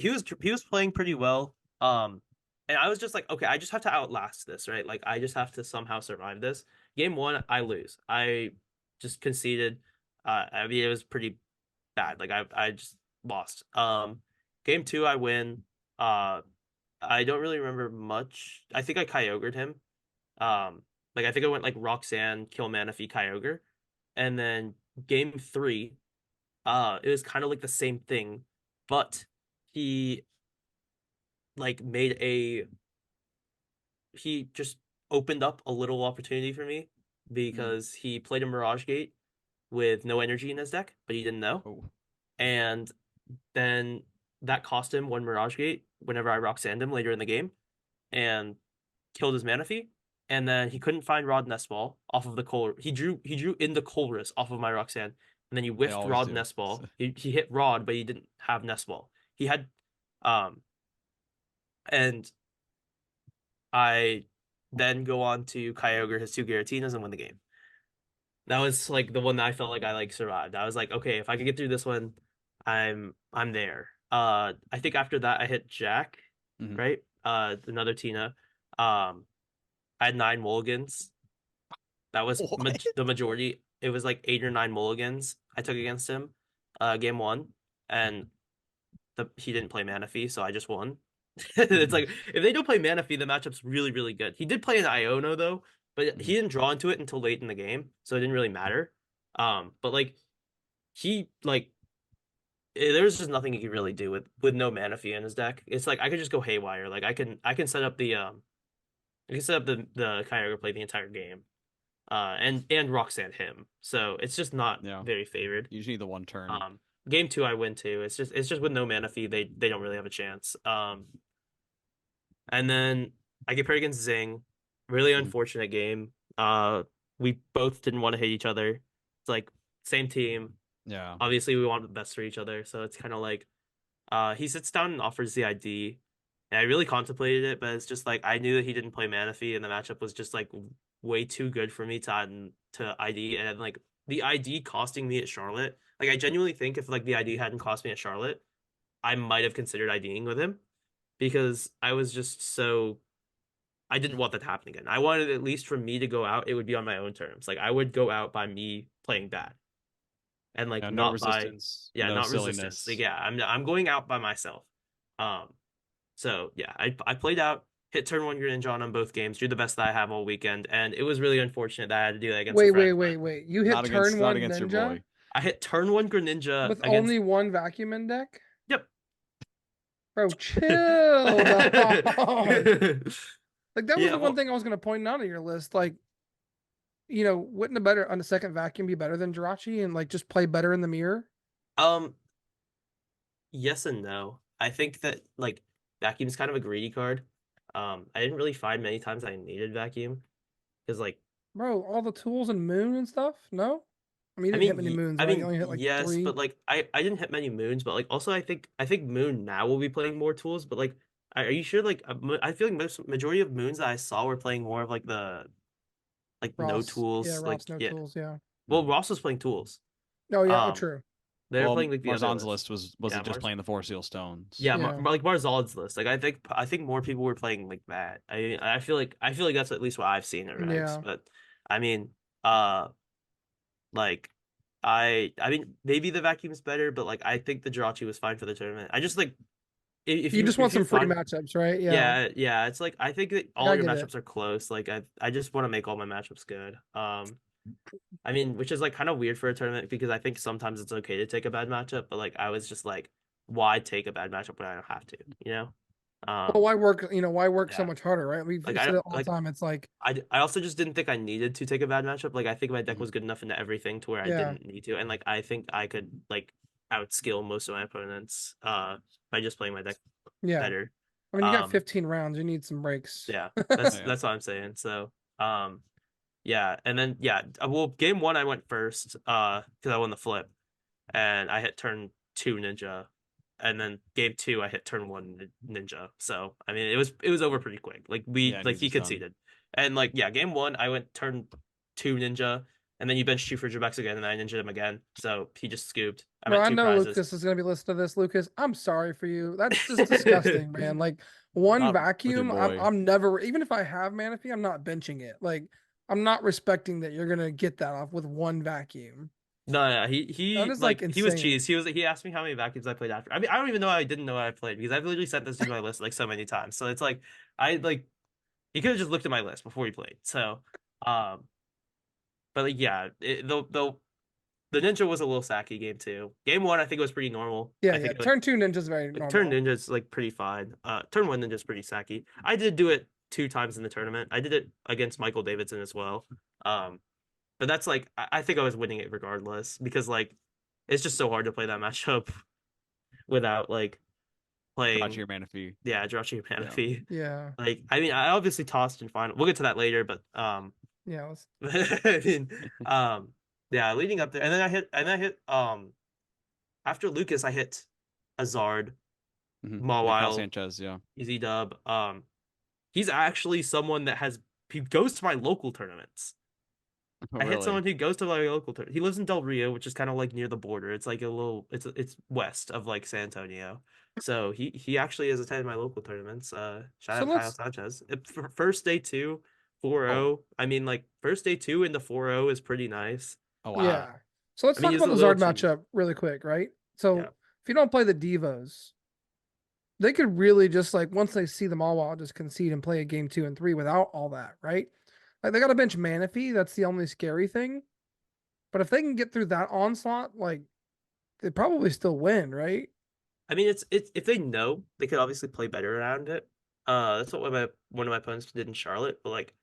playing pretty well. And I was just like, okay, I just have to outlast this, right? Like I just have to somehow survive this. Game one, I lose. I just conceded. I mean, it was pretty bad. Like I just lost. Game two, I win. I don't really remember much. I think I Kyogre'd him. Like I think I went like Roxanne, Kill Manaphy, Kyogre, and then game three, it was kind of like the same thing, but he like he just opened up a little opportunity for me because he played a Mirage Gate with no energy in his deck, but he didn't know. Oh. And then that cost him one Mirage Gate whenever I Roxanned him later in the game and killed his Manaphy. And then he couldn't find Rod Nest Ball off of the Col. He drew in the Colress off of my Roxanne, and then he whiffed always Rod do. Nest Ball. He hit Rod, but he didn't have Nest Ball. He had and I then go on to Kyogre his two Giratinas and win the game. That was like the one that I felt like I like survived. I was like, okay, if I can get through this one, I'm there. I think after that I hit Jack, Mhm. right? Another Tina. I had 9 mulligans. That was the majority. It was like 8 or 9 mulligans I took against him. Game one, and he didn't play Manaphy, so I just won. It's like if they don't play Manaphy, the matchup's really, really good. He did play an Iono though, but he didn't draw into it until late in the game, so it didn't really matter. But like he like there was just nothing he could really do with no Manaphy in his deck. It's like I could just go haywire. Like I can set up the the Kyogre play the entire game. And Roxanne him. So it's just not very favored. You just need the one turn. Game two I win too. It's just with no Manaphy, they don't really have a chance. And then I get paired against Zing. Really unfortunate game. We both didn't want to hit each other. It's like same team. Yeah. Obviously, we want the best for each other, so it's kind of like, he sits down and offers the ID, and I really contemplated it, but it's just like I knew that he didn't play Manaphy, and the matchup was just like way too good for me to ID, and then, like the ID costing me at Charlotte. Like I genuinely think if like the ID hadn't cost me at Charlotte, I might have considered IDing with him because I was just so I didn't want that to happen again. I wanted at least for me to go out, it would be on my own terms. Like I would go out by me playing bad and like Yeah, no not by resistance. yeah, no not silliness. resistance. Like yeah, I'm going out by myself. So yeah, I played out, hit turn 1 Greninja on both games, drew the best that I have all weekend, and it was really unfortunate that I had to do that against a Wait, friend, wait, but wait. You hit Not against, turn not one against your ninja boy. I hit turn 1 Greninja with against only one vacuum in deck? Yep. Bro, chill, dog. Like that was Yeah, the well, one thing I was gonna point out on your list. Like, you know, wouldn't a better on a second vacuum be better than Jirachi and like just play better in the mirror? yes and no. I think that like vacuum's kind of a greedy card. I didn't really find many times I needed vacuum because like Bro, all the tools and moon and stuff? No? I mean, you I didn't hit mean many moons, I right? You mean only hit like yes, 3. but like I didn't hit many moons, but like also I think Moon now will be playing more tools, but like are you sure like I feel like majority of moons that I saw were playing more of like the like no Ross. Yeah, tools like Ross, no yeah. tools, yeah. Well, Ross was playing tools. Oh yeah, oh Um true. they were Well, playing like the other Marzan's list. list was Yeah, it just playing the 4 seal stones? Yeah, Yeah. Like Marzal's list. Like I think more people were playing like that. I feel like that's at least what I've seen in ranks. Yeah. But I mean, like I mean maybe the vacuum's better, but like I think the Jirachi was fine for the tournament. I just like if You just want if you're some free fine, matchups, right? Yeah. yeah. It's like I think that Like, all I your get it. matchups are close. Like I just want to make all my matchups good. I mean, which is like kind of weird for a tournament because I think sometimes it's okay to take a bad matchup, but like I was just like, why take a bad matchup when I don't have to, you know? Well, why work, why work so yeah. much harder, right? We've Like said I it all like the time. It's like, I also just didn't think I needed to take a bad matchup. Like I think my deck was good enough into everything to where I Yeah. didn't need to, and like I think I could like outskill most of my opponents by just playing my deck yeah. better. I mean, you got Um, 15 rounds. You need some breaks. Yeah, Yeah. that's what I'm saying. So yeah, and then yeah, well, game 1 I went first because I won the flip, and I hit turn 2 Ninja, and then game 2 I hit turn 1 Ninja. So I mean, it was over pretty quick. Like Yeah, like he Ninja's done. conceded, and like yeah, game 1 I went turn 2 Ninja, and then you bench 2 for Jabex again, and I ninja'd him again. So he just scooped. I'm Bro, at I 2 know prizes. Lucas is gonna be listening to this. Lucas, I'm sorry for you. That's just disgusting, man. Like one Not with your vacuum, boy. I'm never, even if I have Manaphy, I'm not benching it. Like I'm not respecting that you're gonna get that off with one vacuum. No, That he is like like he was insane. cheese. He asked me how many vacuums I played after. I mean, I don't even know I didn't know I played because I've literally sent this to my list like so many times. So it's like I like he could have just looked at my list before he played. So but like yeah, the Ninja was a little sacky game 2. Game 1 I think it was pretty normal. Yeah, I yeah. think Turn 2 Ninja's very normal. turn Ninja's like pretty fine. Turn 1 Ninja's pretty sacky. I did do it 2 times in the tournament. I did it against Michael Davidson as well. But that's like I think I was winning it regardless because like it's just so hard to play that matchup without like playing Jirachi or Manaphy. yeah, Jirachi and Manaphy. Yeah. Like I mean I obviously tossed in final. We'll get to that later, but Yeah. I mean yeah, leading up there. And then I hit after Lucas I hit Azard, Yeah, Kyle Mawile, Sanchez, yeah. Easy Dub. He's actually someone that he goes to my local tournaments. Oh, I hit really? someone who goes to my local tournament. He lives in Del Rio, which is kind of like near the border. It's like a little it's west of like San Antonio. So he actually has attended my local tournaments. Shout So out Kyle let's- Sanchez. First day 2, 4-0. I mean like first day 2 into 4-0 is pretty nice. Oh, wow. Yeah. So let's I mean, talk he's about a the Zard little cheese. matchup really quick, right? So Yeah. if you don't play the Devos, they could really just like once they see them all, just concede and play a game 2 and 3 without all that, right? Like they got to bench Manaphy. That's the only scary thing. But if they can get through that onslaught, like they probably still win, right? I mean, it's if they know, they could obviously play better around it. That's what one of my opponents did in Charlotte. But like,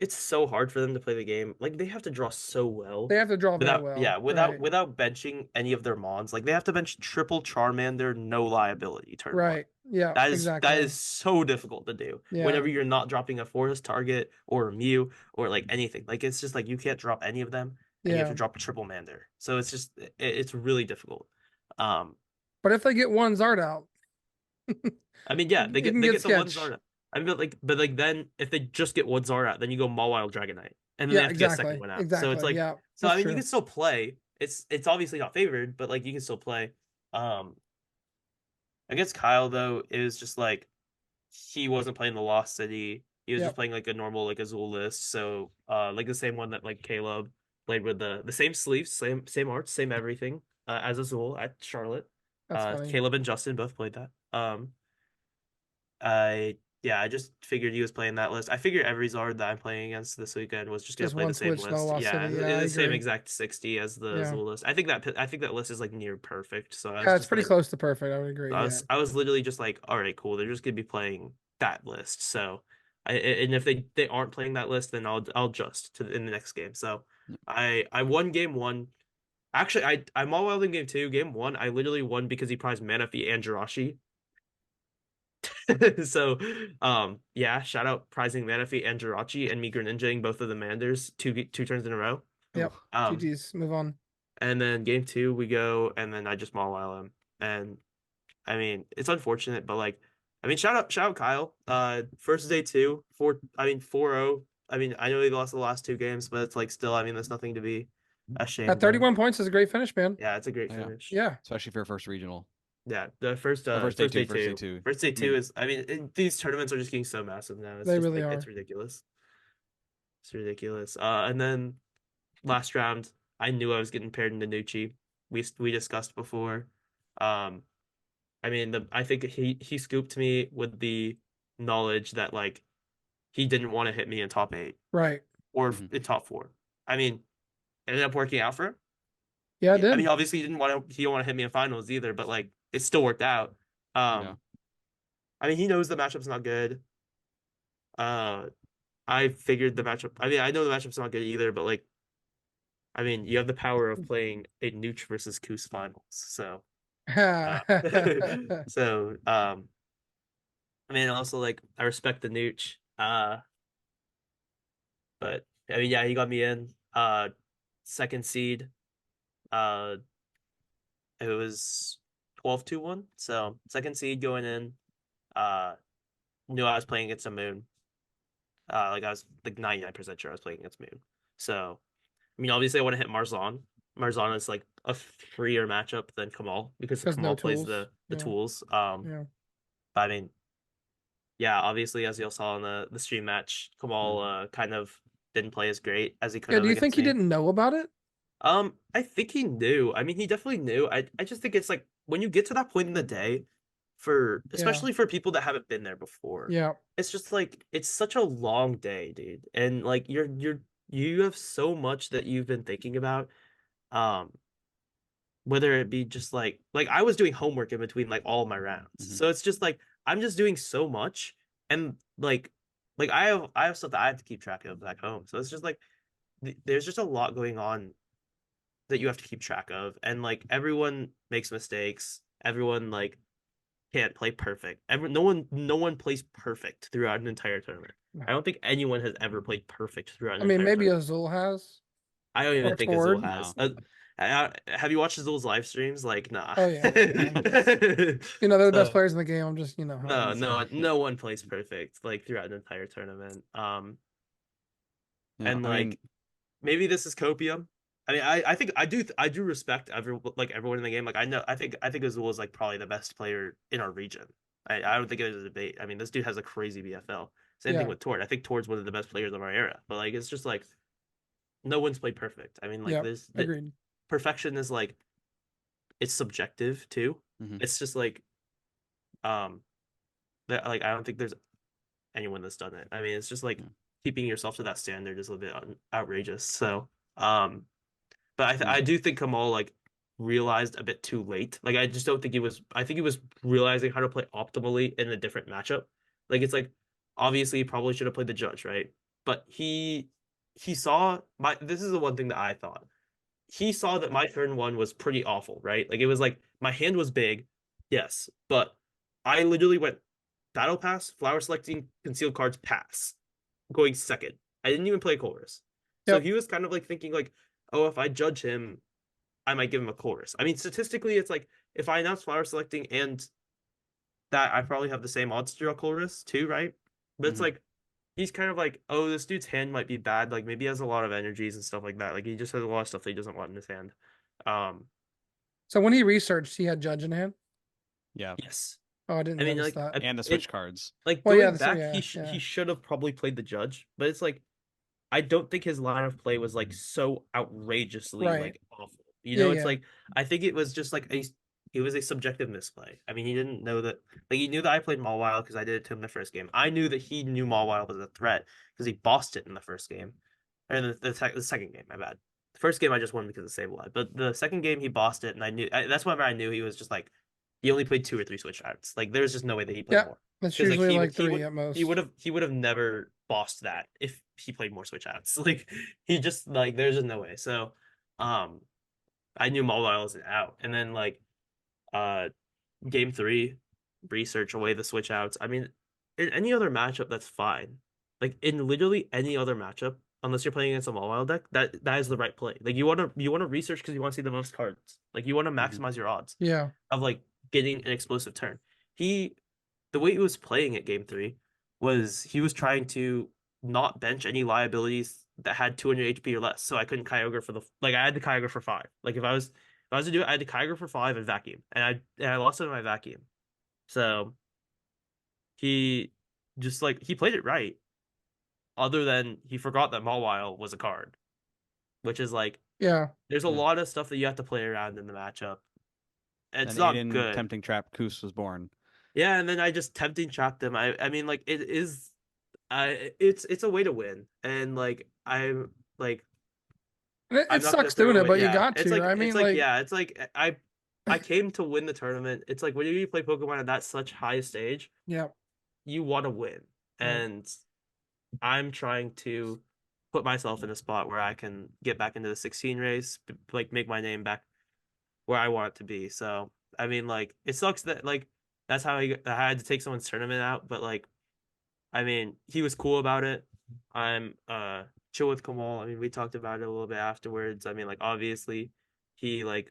it's so hard for them to play the game. Like they have to draw so well. They have to draw very Without well. yeah, right. without benching any of their mons. Like they have to bench triple Charmander, no liability turn 1. Right. Yeah. That exactly. is so difficult to do. Yeah. Whenever you're not dropping a forest target or a Mew or like anything. Like it's just like you can't drop any of them. and you have Yeah. to drop a triple Mander. So it's just it's really difficult. Um, But if they get one Zard out, I mean, yeah, It they can get get the one sketch. Zard. I mean, but like then if they just get one Zard out, then you go Mawile Dragonite, and then they yeah, have to get a second exactly. one out. So Exactly. it's like, Yeah. so I That's mean, you true. can still play. It's obviously not favored, but like you can still play. Against Kyle though, it was just like he wasn't playing the Lost City. He was Yep. just playing like a normal like Azul list. So like the same one that like Caleb played with the same sleeves, same arts, same everything as Azul at Charlotte. That's funny. Caleb and Justin both played that. I just figured he was playing that list. I figured every Zard that I'm playing against this weekend was just gonna Just play one the same switch, no list. Lost Yeah, City. Yeah, I the same agree. exact 60 as the Yeah. Azul list. I think that list is like near perfect. So I was Yeah, it's just pretty like, close to perfect. I would agree. I Yeah. was literally just like, all right, cool. They're just gonna be playing that list. So, and if they aren't playing that list, then I'll adjust to in the next game. So, I won game one. Actually, I'm all wild in game two. Game one, I literally won because he prized Manaphy and Jirachi. So, yeah, shout out prizing Manaphy and Jirachi and me Greninjaing both of the Manders two turns in a row. Yep. GG's. Move on. And then game two, we go, and then I just Mawile him. And I mean, it's unfortunate, but like, I mean, shout out Kyle. First day 4-0. I mean, I know he lost the last two games, but it's like still, I mean, there's nothing to be ashamed At of. 31 points is a great finish, man. Yeah, it's a great Oh, yeah. finish. Yeah. Especially for your first regional. Yeah, the first day first day two. two. First day I two mean- is, I mean, these tournaments are just getting so massive now. It's They just really like, it's are. ridiculous. It's ridiculous. And then last round, I knew I was getting paired into Nucci. We discussed before. I mean, I think he scooped me with the knowledge that like he didn't want to hit me in top 8 Right. or Mhm. in top 4. I mean, it ended up working out for him. Yeah, it did. I mean, obviously he didn't want to hit me in finals either, but like it still worked out. Yeah. I mean, he knows the matchup's not good. I figured the matchup. I mean, I know the matchup's not good either, but like, I mean, you have the power of playing a Nooch versus Cous finals, so. So I mean also like I respect the Nooch. But I mean yeah, he got me in. Second seed. It was 12-1. So second seed going in. Knew I was playing against a Moon. Like I was like 99% sure I was playing against Moon. So I mean obviously I want to hit Marzon. Marzon is like a freer matchup than Kamal because Kamal no plays tools. the Yeah. tools. Yeah. But I mean, yeah, obviously as you all saw in the stream match, Kamal kind of didn't play as great as he could Yeah. have. Do you think against he me. didn't know about it? I think he knew. I mean, he definitely knew. I just think it's like when you get to that point in the day, especially for people that haven't been there before. Yeah. It's just like it's such a long day, dude. And like you have so much that you've been thinking about. Whether it be just like I was doing homework in between like all my rounds. Mhm. So it's just like I'm just doing so much and like I have stuff that I have to keep track of back home. So it's just like there's just a lot going on that you have to keep track of, and like everyone makes mistakes. Everyone like can't play perfect. No one plays perfect throughout an entire tournament. No. I don't think anyone has ever played perfect throughout an I mean, entire maybe tournament. Azul has. I don't even or think Azul Tord. has. No. Have you watched Azul's live streams? Like, nah. Oh, yeah. You know, they're the best players in the game. I'm just, how it is. No one plays perfect like throughout an entire tournament. Yeah, And I like mean, maybe this is copium. I mean, I think I do respect everyone in the game. Like I think Azul is like probably the best player in our region. I don't think there's a debate. I mean, this dude has a crazy BFL. Same Yeah. thing with Tord. I think Tord's one of the best players of our era. But like it's just like no one's played perfect. I mean, like Yep, there's Agreed. perfection is like it's subjective too. Mhm. It's just like that like I don't think there's anyone that's done it. I mean, it's just like Yeah. keeping yourself to that standard is a bit outrageous. So but I Yeah. do think Kamal like realized a bit too late. Like I just don't think he was. I think he was realizing how to play optimally in a different matchup. Like it's like obviously he probably should have played the judge, right? But he saw my. This is the one thing that I thought. He saw that my turn one was pretty awful, right? Like it was like my hand was big, yes, but I literally went battle pass, flower selecting, concealed cards, pass, going second. I didn't even play chorus. So Yep. he was kind of like thinking like, oh, if I judge him, I might give him a chorus. I mean, statistically, it's like if I announce flower selecting and that, I probably have the same odds to draw chorus too, right? But it's like he's kind of like, oh, this dude's hand might be bad. Like maybe he has a lot of energies and stuff like that. Like he just has a lot of stuff that he doesn't want in his hand. So when he researched, he had judge in hand. Yeah. Yes. Oh, I didn't I mean, notice like, that. And the switch cards. Like Well, going yeah, back, yeah. he should have probably played the judge, but it's like I don't think his line of play was like so outrageously Right. like awful. You Yeah, know, it's yeah. like I think it was just like it was a subjective misplay. I mean, he didn't know that. Like he knew that I played Mawile because I did it to him the first game. I knew that he knew Mawile was a threat because he bossed it in the first game, or the second game. My bad. The first game I just won because of Sableye, but the second game he bossed it, and I knew that's whenever I knew he was just like he only played 2 or 3 switch outs. Like there's just no way that he played Yeah. more. That's 'Cause, usually he- like he 3 would- at most. He would have never bossed that if he played more switch outs. Like he just like there's just no way. So I knew Mawile wasn't out. And then like game 3, research away the switch outs. I mean, in any other matchup, that's fine. Like in literally any other matchup, unless you're playing against a Mawile deck, that is the right play. Like you want to research because you want to see the most cards. Like you want to maximize your odds Yeah. of like getting an explosive turn. The way he was playing at game 3 was he was trying to not bench any liabilities that had 200 HP or less. So I couldn't Kyogre for I had to Kyogre for 5. Like if I was to do it, I had to Kyogre for 5 and vacuum. And I lost it in my vacuum. So he just like he played it right. Other than he forgot that Mawile was a card. Which is like Yeah. there's a Yeah. lot of stuff that you have to play around in the matchup. It's And not Aiden good. Tempting Trap Khus was born. Yeah, and then I just tempting trapped him. I mean, like it is, it's a way to win, and like I'm like It I'm not gonna sucks doing throw it, but yeah. you got It's to. like I mean, it's like like, yeah, it's like I came to win the tournament. It's like when you play Pokemon at that such high stage, yeah. you want to win, Right. and I'm trying to put myself in a spot where I can get back into the 16 race, like make my name back where I want it to be. So I mean, like it sucks that like that's how I had to take someone's tournament out, but like I mean, he was cool about it. I'm chill with Kamal. I mean, we talked about it a little bit afterwards. I mean, like obviously he like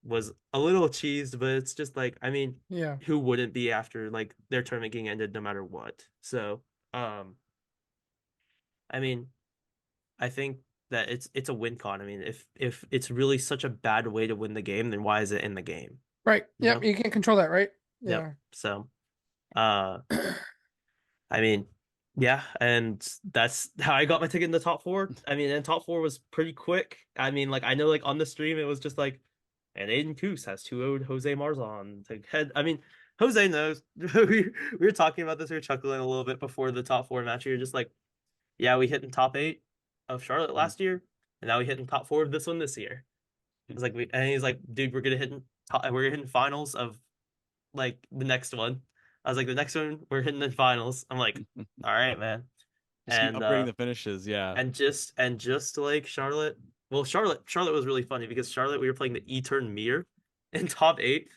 was a little cheesed, but it's just like I mean, Yeah. who wouldn't be after like their tournament getting ended no matter what? So I mean, I think that it's a win con. I mean, if it's really such a bad way to win the game, then why is it in the game? Right. You Yeah. know? You can't control that, right? Yeah. Yep. So I mean, yeah, and that's how I got my ticket in the top 4. I mean, and top 4 was pretty quick. I mean, like I know like on the stream it was just like and Aiden Cous has 2-0'd Jose Marzon. Like head I mean, Jose knows. we were talking about this, we were chuckling a little bit before the top 4 match. We were just like, yeah, we hit in top 8 of Charlotte last year, and now we hit in top 4 of this one this year. It's like and he's like, dude, we're hitting finals of like the next one. I was like, the next one we're hitting the finals. I'm like, all right, man. Just keep And upgrading the finishes, yeah. and just like Charlotte. Well, Charlotte was really funny because Charlotte, we were playing the E-turn mirror in top 8.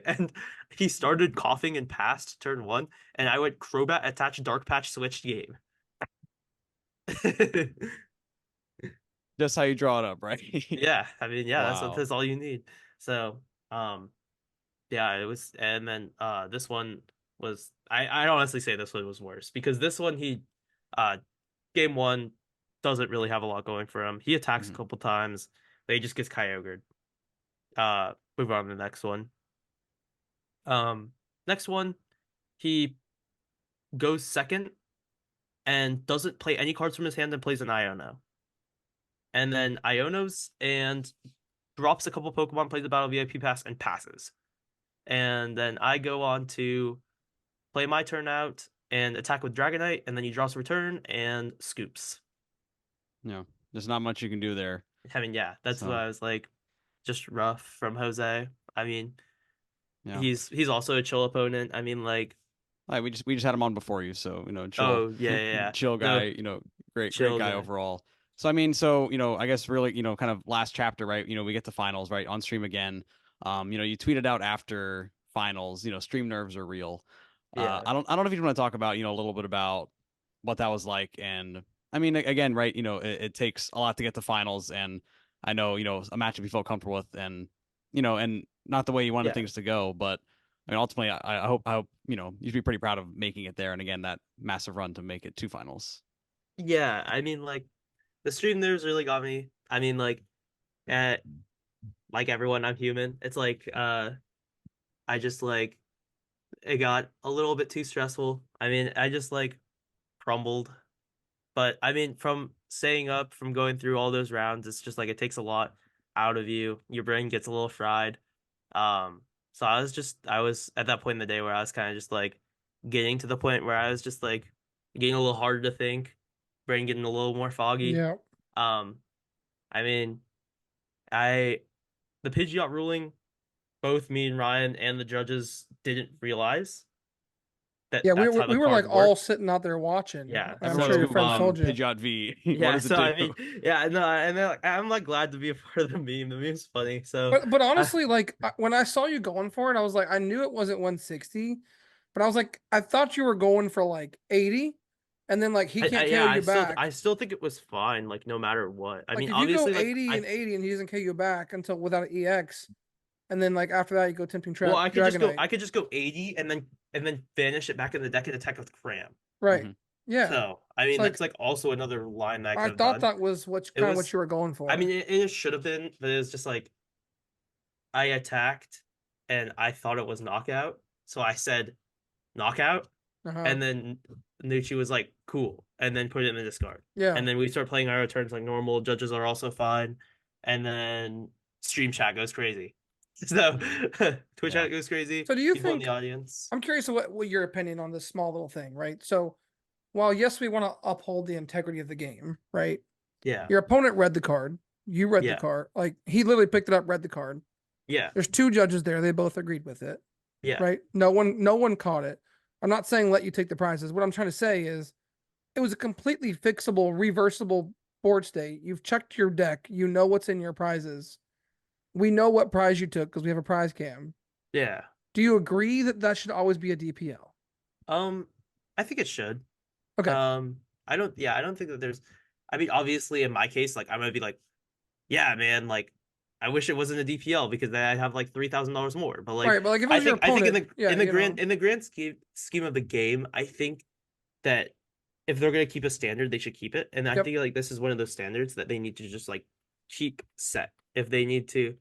And he started coughing and passed turn 1, and I went Crobat attach dark patch switched game. Just how you draw it up, right? Yeah, I mean, yeah, Wow. that's all you need. So, yeah, it was, and then this one was I honestly say this one was worse because this one game 1 doesn't really have a lot going for him. He attacks a couple times, but he just gets Kyogre'd. Move on to the next one. Next one, he goes second and doesn't play any cards from his hand and plays an Iono. And then Ionos and drops a couple Pokemon, plays the Battle VIP Pass, and passes. And then I go on to play my turn out and attack with Dragonite, and then he draws a return and scoops. No, there's not much you can do there. I mean, yeah, that's So- what I was like, just rough from Jose. I mean, Yeah. he's also a chill opponent. I mean, like, All right, we just had him on before you, so chill. oh yeah, yeah. chill No, guy, great chill guy guy. overall. So I mean, I guess really, kind of last chapter, right? We get to finals, right? On stream again. You tweeted out after finals, stream nerves are real. Yeah. I don't know if you want to talk about, a little bit about what that was like and I mean, again, right? It takes a lot to get to finals, and I know a matchup you felt comfortable with, and and not the way you wanted Yeah. things to go, but I mean, ultimately, I hope you should be pretty proud of making it there, and again, that massive run to make it 2 finals. Yeah, I mean, like, the stream there's really got me. I mean, like everyone, I'm human. It's like, I just like it got a little bit too stressful. I mean, I just like crumbled. But I mean, from staying up, from going through all those rounds, it's just like it takes a lot out of you. Your brain gets a little fried. So I was at that point in the day where I was kind of just like getting to the point where I was just like getting a little harder to think, brain getting a little more foggy. Yeah. Um, I mean, I the Pidgeot ruling, both me and Ryan and the judges didn't realize that Yeah, that's how the we were like card all worked. sitting out there watching. Yeah, I'm So sure your friends told you. Pidgeot V. Yeah, what does so it do? I mean, yeah, no, and then like, I'm like glad to be a part of the meme. The meme's funny. So, But honestly, like when I saw you going for it, I was like, I knew it wasn't 160, but I was like, I thought you were going for like 80, and then like he can't KO you back. I still think it was fine, like no matter what. I Like mean, if you go obviously, like 80 and 80 and he doesn't KO you back until without an EX, and then like after that you go tempting trap. well, Dragonite. I could just go 80 and then vanish it back in the deck and attack with Cram. Right. Mhm. Yeah. So I mean, like- that's like also another line that I I could have thought done. that was what It kind of was- what you were going for. I mean, it should have been, but it was just like I attacked and I thought it was knockout, so I said knockout, uh-huh. and then Nucci was like, cool, and then put it in the discard. Yeah. And then we start playing our turns like normal. Judges are also fine. And then stream chat goes crazy. So Twitch chat goes crazy. So do you People in think- the audience? I'm curious what your opinion on this small little thing, right? So while yes, we want to uphold the integrity of the game, right? Yeah. Your opponent read the card. You read Yeah. the card. Like he literally picked it up, read the card. Yeah. There's 2 judges there. They both agreed with it. Yeah. Right? No one caught it. I'm not saying let you take the prizes. What I'm trying to say is it was a completely fixable, reversible board state. You've checked your deck. You know what's in your prizes. We know what prize you took because we have a prize cam. Yeah. Do you agree that that should always be a DPL? I think it should. Okay. I don't think that there's, I mean, obviously in my case, like I'm gonna be like, yeah, man, like I wish it wasn't a DPL because then I'd have like $3,000 more. But like, right, but like if it was your I opponent, think in the grand scheme of the game, I think that if they're gonna keep a standard, they should keep it. And I Yep. think like this is one of those standards that they need to just like keep set if they need to.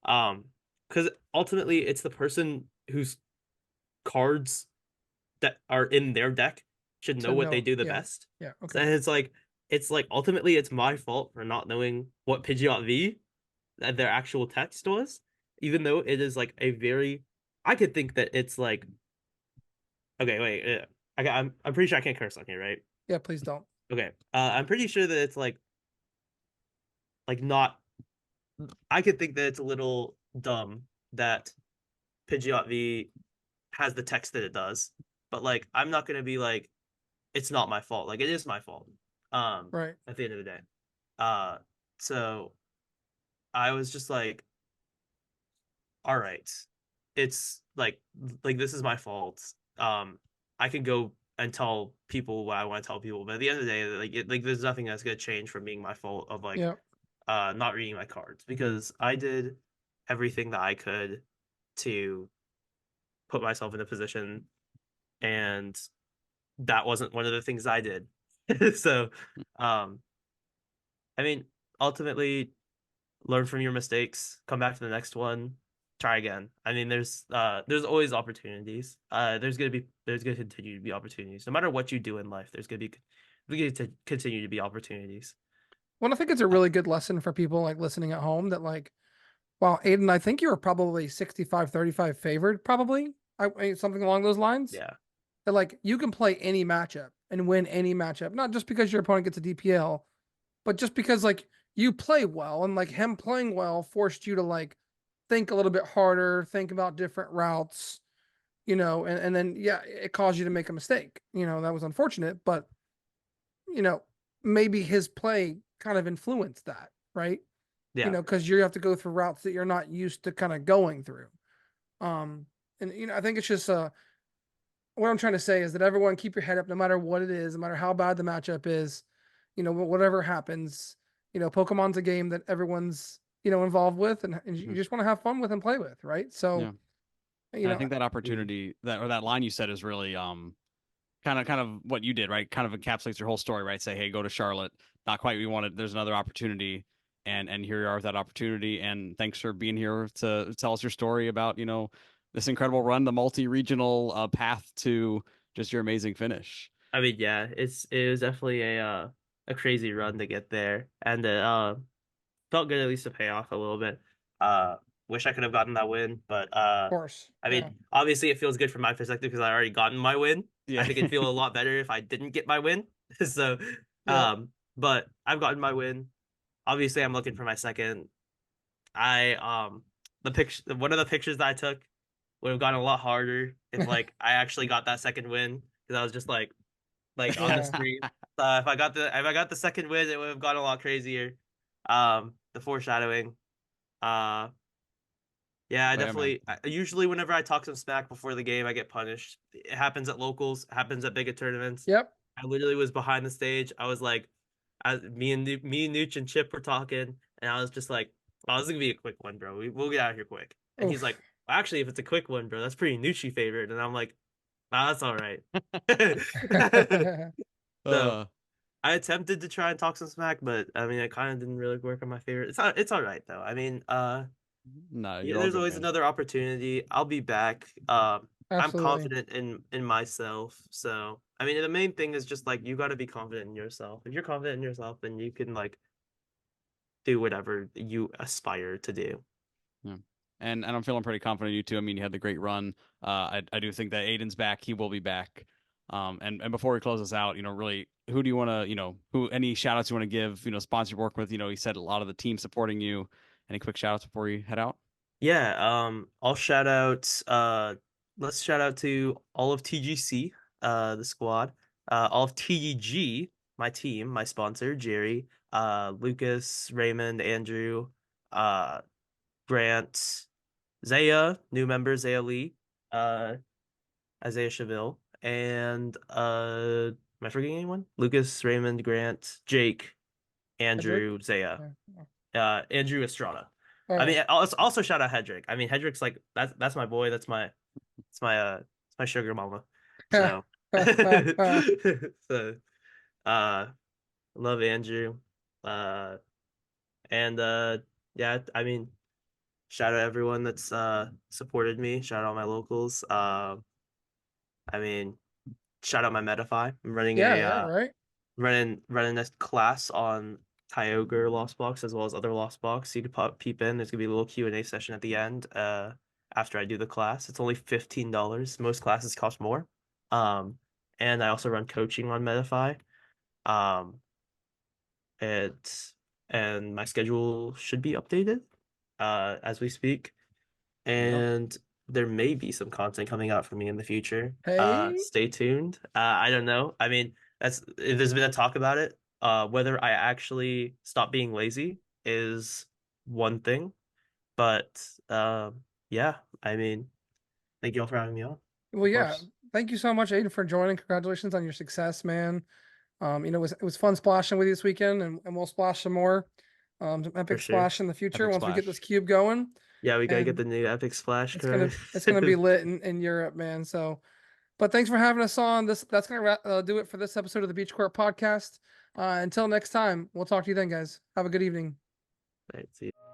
Because ultimately it's the person whose cards that are in their deck should know To what they know, do the yeah. best. Yeah. Okay. And it's like ultimately it's my fault for not knowing what Pidgeot V that their actual text was, even though it is like a very, I could think that it's like, okay, wait, I'm pretty sure I can't curse on here, right? Yeah, please don't. Okay, I'm pretty sure that it's like not. I could think that it's a little dumb that Pidgeot V has the text that it does, but like I'm not gonna be like, it's not my fault. Like it is my fault. Right. At the end of the day, so I was just like, all right, it's like this is my fault. I can go and tell people what I want to tell people, but at the end of the day, like there's nothing that's gonna change from being my fault of like Yeah. not reading my cards because I did everything that I could to put myself in a position, and that wasn't one of the things I did. So, I mean, ultimately, learn from your mistakes, come back to the next one, try again. I mean, there's always opportunities. There's gonna continue to be opportunities, no matter what you do in life. There's gonna continue to be opportunities. Well, I think it's a really good lesson for people like listening at home that like, wow, Aiden, I think you were probably 65-35 favored, probably. I mean, something along those lines. Yeah. That like you can play any matchup and win any matchup, not just because your opponent gets a DPL, but just because like you play well and like him playing well forced you to like think a little bit harder, think about different routes, and then yeah, it caused you to make a mistake. That was unfortunate, but maybe his play kind of influenced that, right? Yeah. Because you have to go through routes that you're not used to kind of going through. And I think it's just what I'm trying to say is that everyone keep your head up no matter what it is, no matter how bad the matchup is. whatever happens, Pokemon's a game that everyone's, involved with, and you just want to have fun with and play with, right? So, Yeah. you And know, I think that opportunity that line you said is really kind of what you did, right? Kind of encapsulates your whole story, right? Say, hey, go to Charlotte. Not quite what you wanted. There's another opportunity, and here you are with that opportunity. And thanks for being here to tell us your story about this incredible run, the multi-regional path to just your amazing finish. I mean, yeah, it was definitely a crazy run to get there, and it felt good at least to pay off a little bit. Wish I could have gotten that win, but of course. I mean, obviously it feels good from my perspective because I already gotten my win. Yeah. I think it'd feel a lot better if I didn't get my win. So, Yeah. but I've gotten my win. Obviously, I'm looking for my second. One of the pictures that I took would have gotten a lot harder if like I actually got that second win because I was just like on Yeah. the screen. If I got the second win, it would have gotten a lot crazier. The foreshadowing. Yeah, I Oh, yeah, definitely. Usually, whenever I talk some smack before the game, I get punished. It happens at locals. It happens at bigger tournaments. Yep. I literally was behind the stage. I was like, me and Nooch and Chip were talking, and I was just like, "Oh, this is gonna be a quick one, bro. We'll get out of here quick." And he's Oof. like, well, "Actually, if it's a quick one, bro, that's pretty Nucci favored." And I'm like, "Nah, that's all right." So I attempted to try and talk some smack, but I mean, it kind of didn't really work on my favor. It's all right though. I mean, no, yeah, you're all there's good, always man. another opportunity. I'll be back. I'm Absolutely. confident in myself. So I mean, the main thing is just like you got to be confident in yourself. If you're confident in yourself, then you can like do whatever you aspire to do. Yeah. And I'm feeling pretty confident in you too. I mean, you had the great run. I do think that Aiden's back. He will be back. And before we close this out, really, who do you want to, any shout outs you want to give, sponsor you work with? You said a lot of the team supporting you. Any quick shout outs before you head out? Yeah, I'll shout out let's shout out to all of TGC, the squad, all of TGG, my team, my sponsor, Jerry, Lucas, Raymond, Andrew, Grant, Zaya, new member Zaya Lee, Isaiah Chaville, and am I forgetting anyone? Lucas, Raymond, Grant, Jake, Andrew, Zaya, Andrew Estrada. I mean, also shout out Hedrick. I mean, Hedrick's like that's my boy. It's my sugar mama. So, so, love Andrew, and yeah. I mean, shout out everyone that's supported me. Shout out my locals. I mean, shout out my Medify. I'm running yeah, right. running this class on Kyogre Lost Box as well as other Lost Box. So you could peep in. There's gonna be a little Q&A session at the end. After I do the class, it's only $15. Most classes cost more. And I also run coaching on Medify. And my schedule should be updated as we speak. And there may be some content coming out for me in the future. Hey. Stay tuned. I don't know. I mean, there's been a talk about it. Whether I actually stop being lazy is one thing, but yeah. I mean, thank you all for having me on. Well, yeah. Thank you so much, Aiden, for joining. Congratulations on your success, man. It was fun splashing with you this weekend, and we'll splash some more. Some epic sure. splash in the future Epic once we get splash. this cube going. Yeah, we gotta get And the new Epic Splash It's card. gonna be lit in Europe, man. So, but thanks for having us on. That's gonna do it for this episode of the Beach Court Podcast. Until next time, we'll talk to you then, guys. Have a good evening. Right, see you.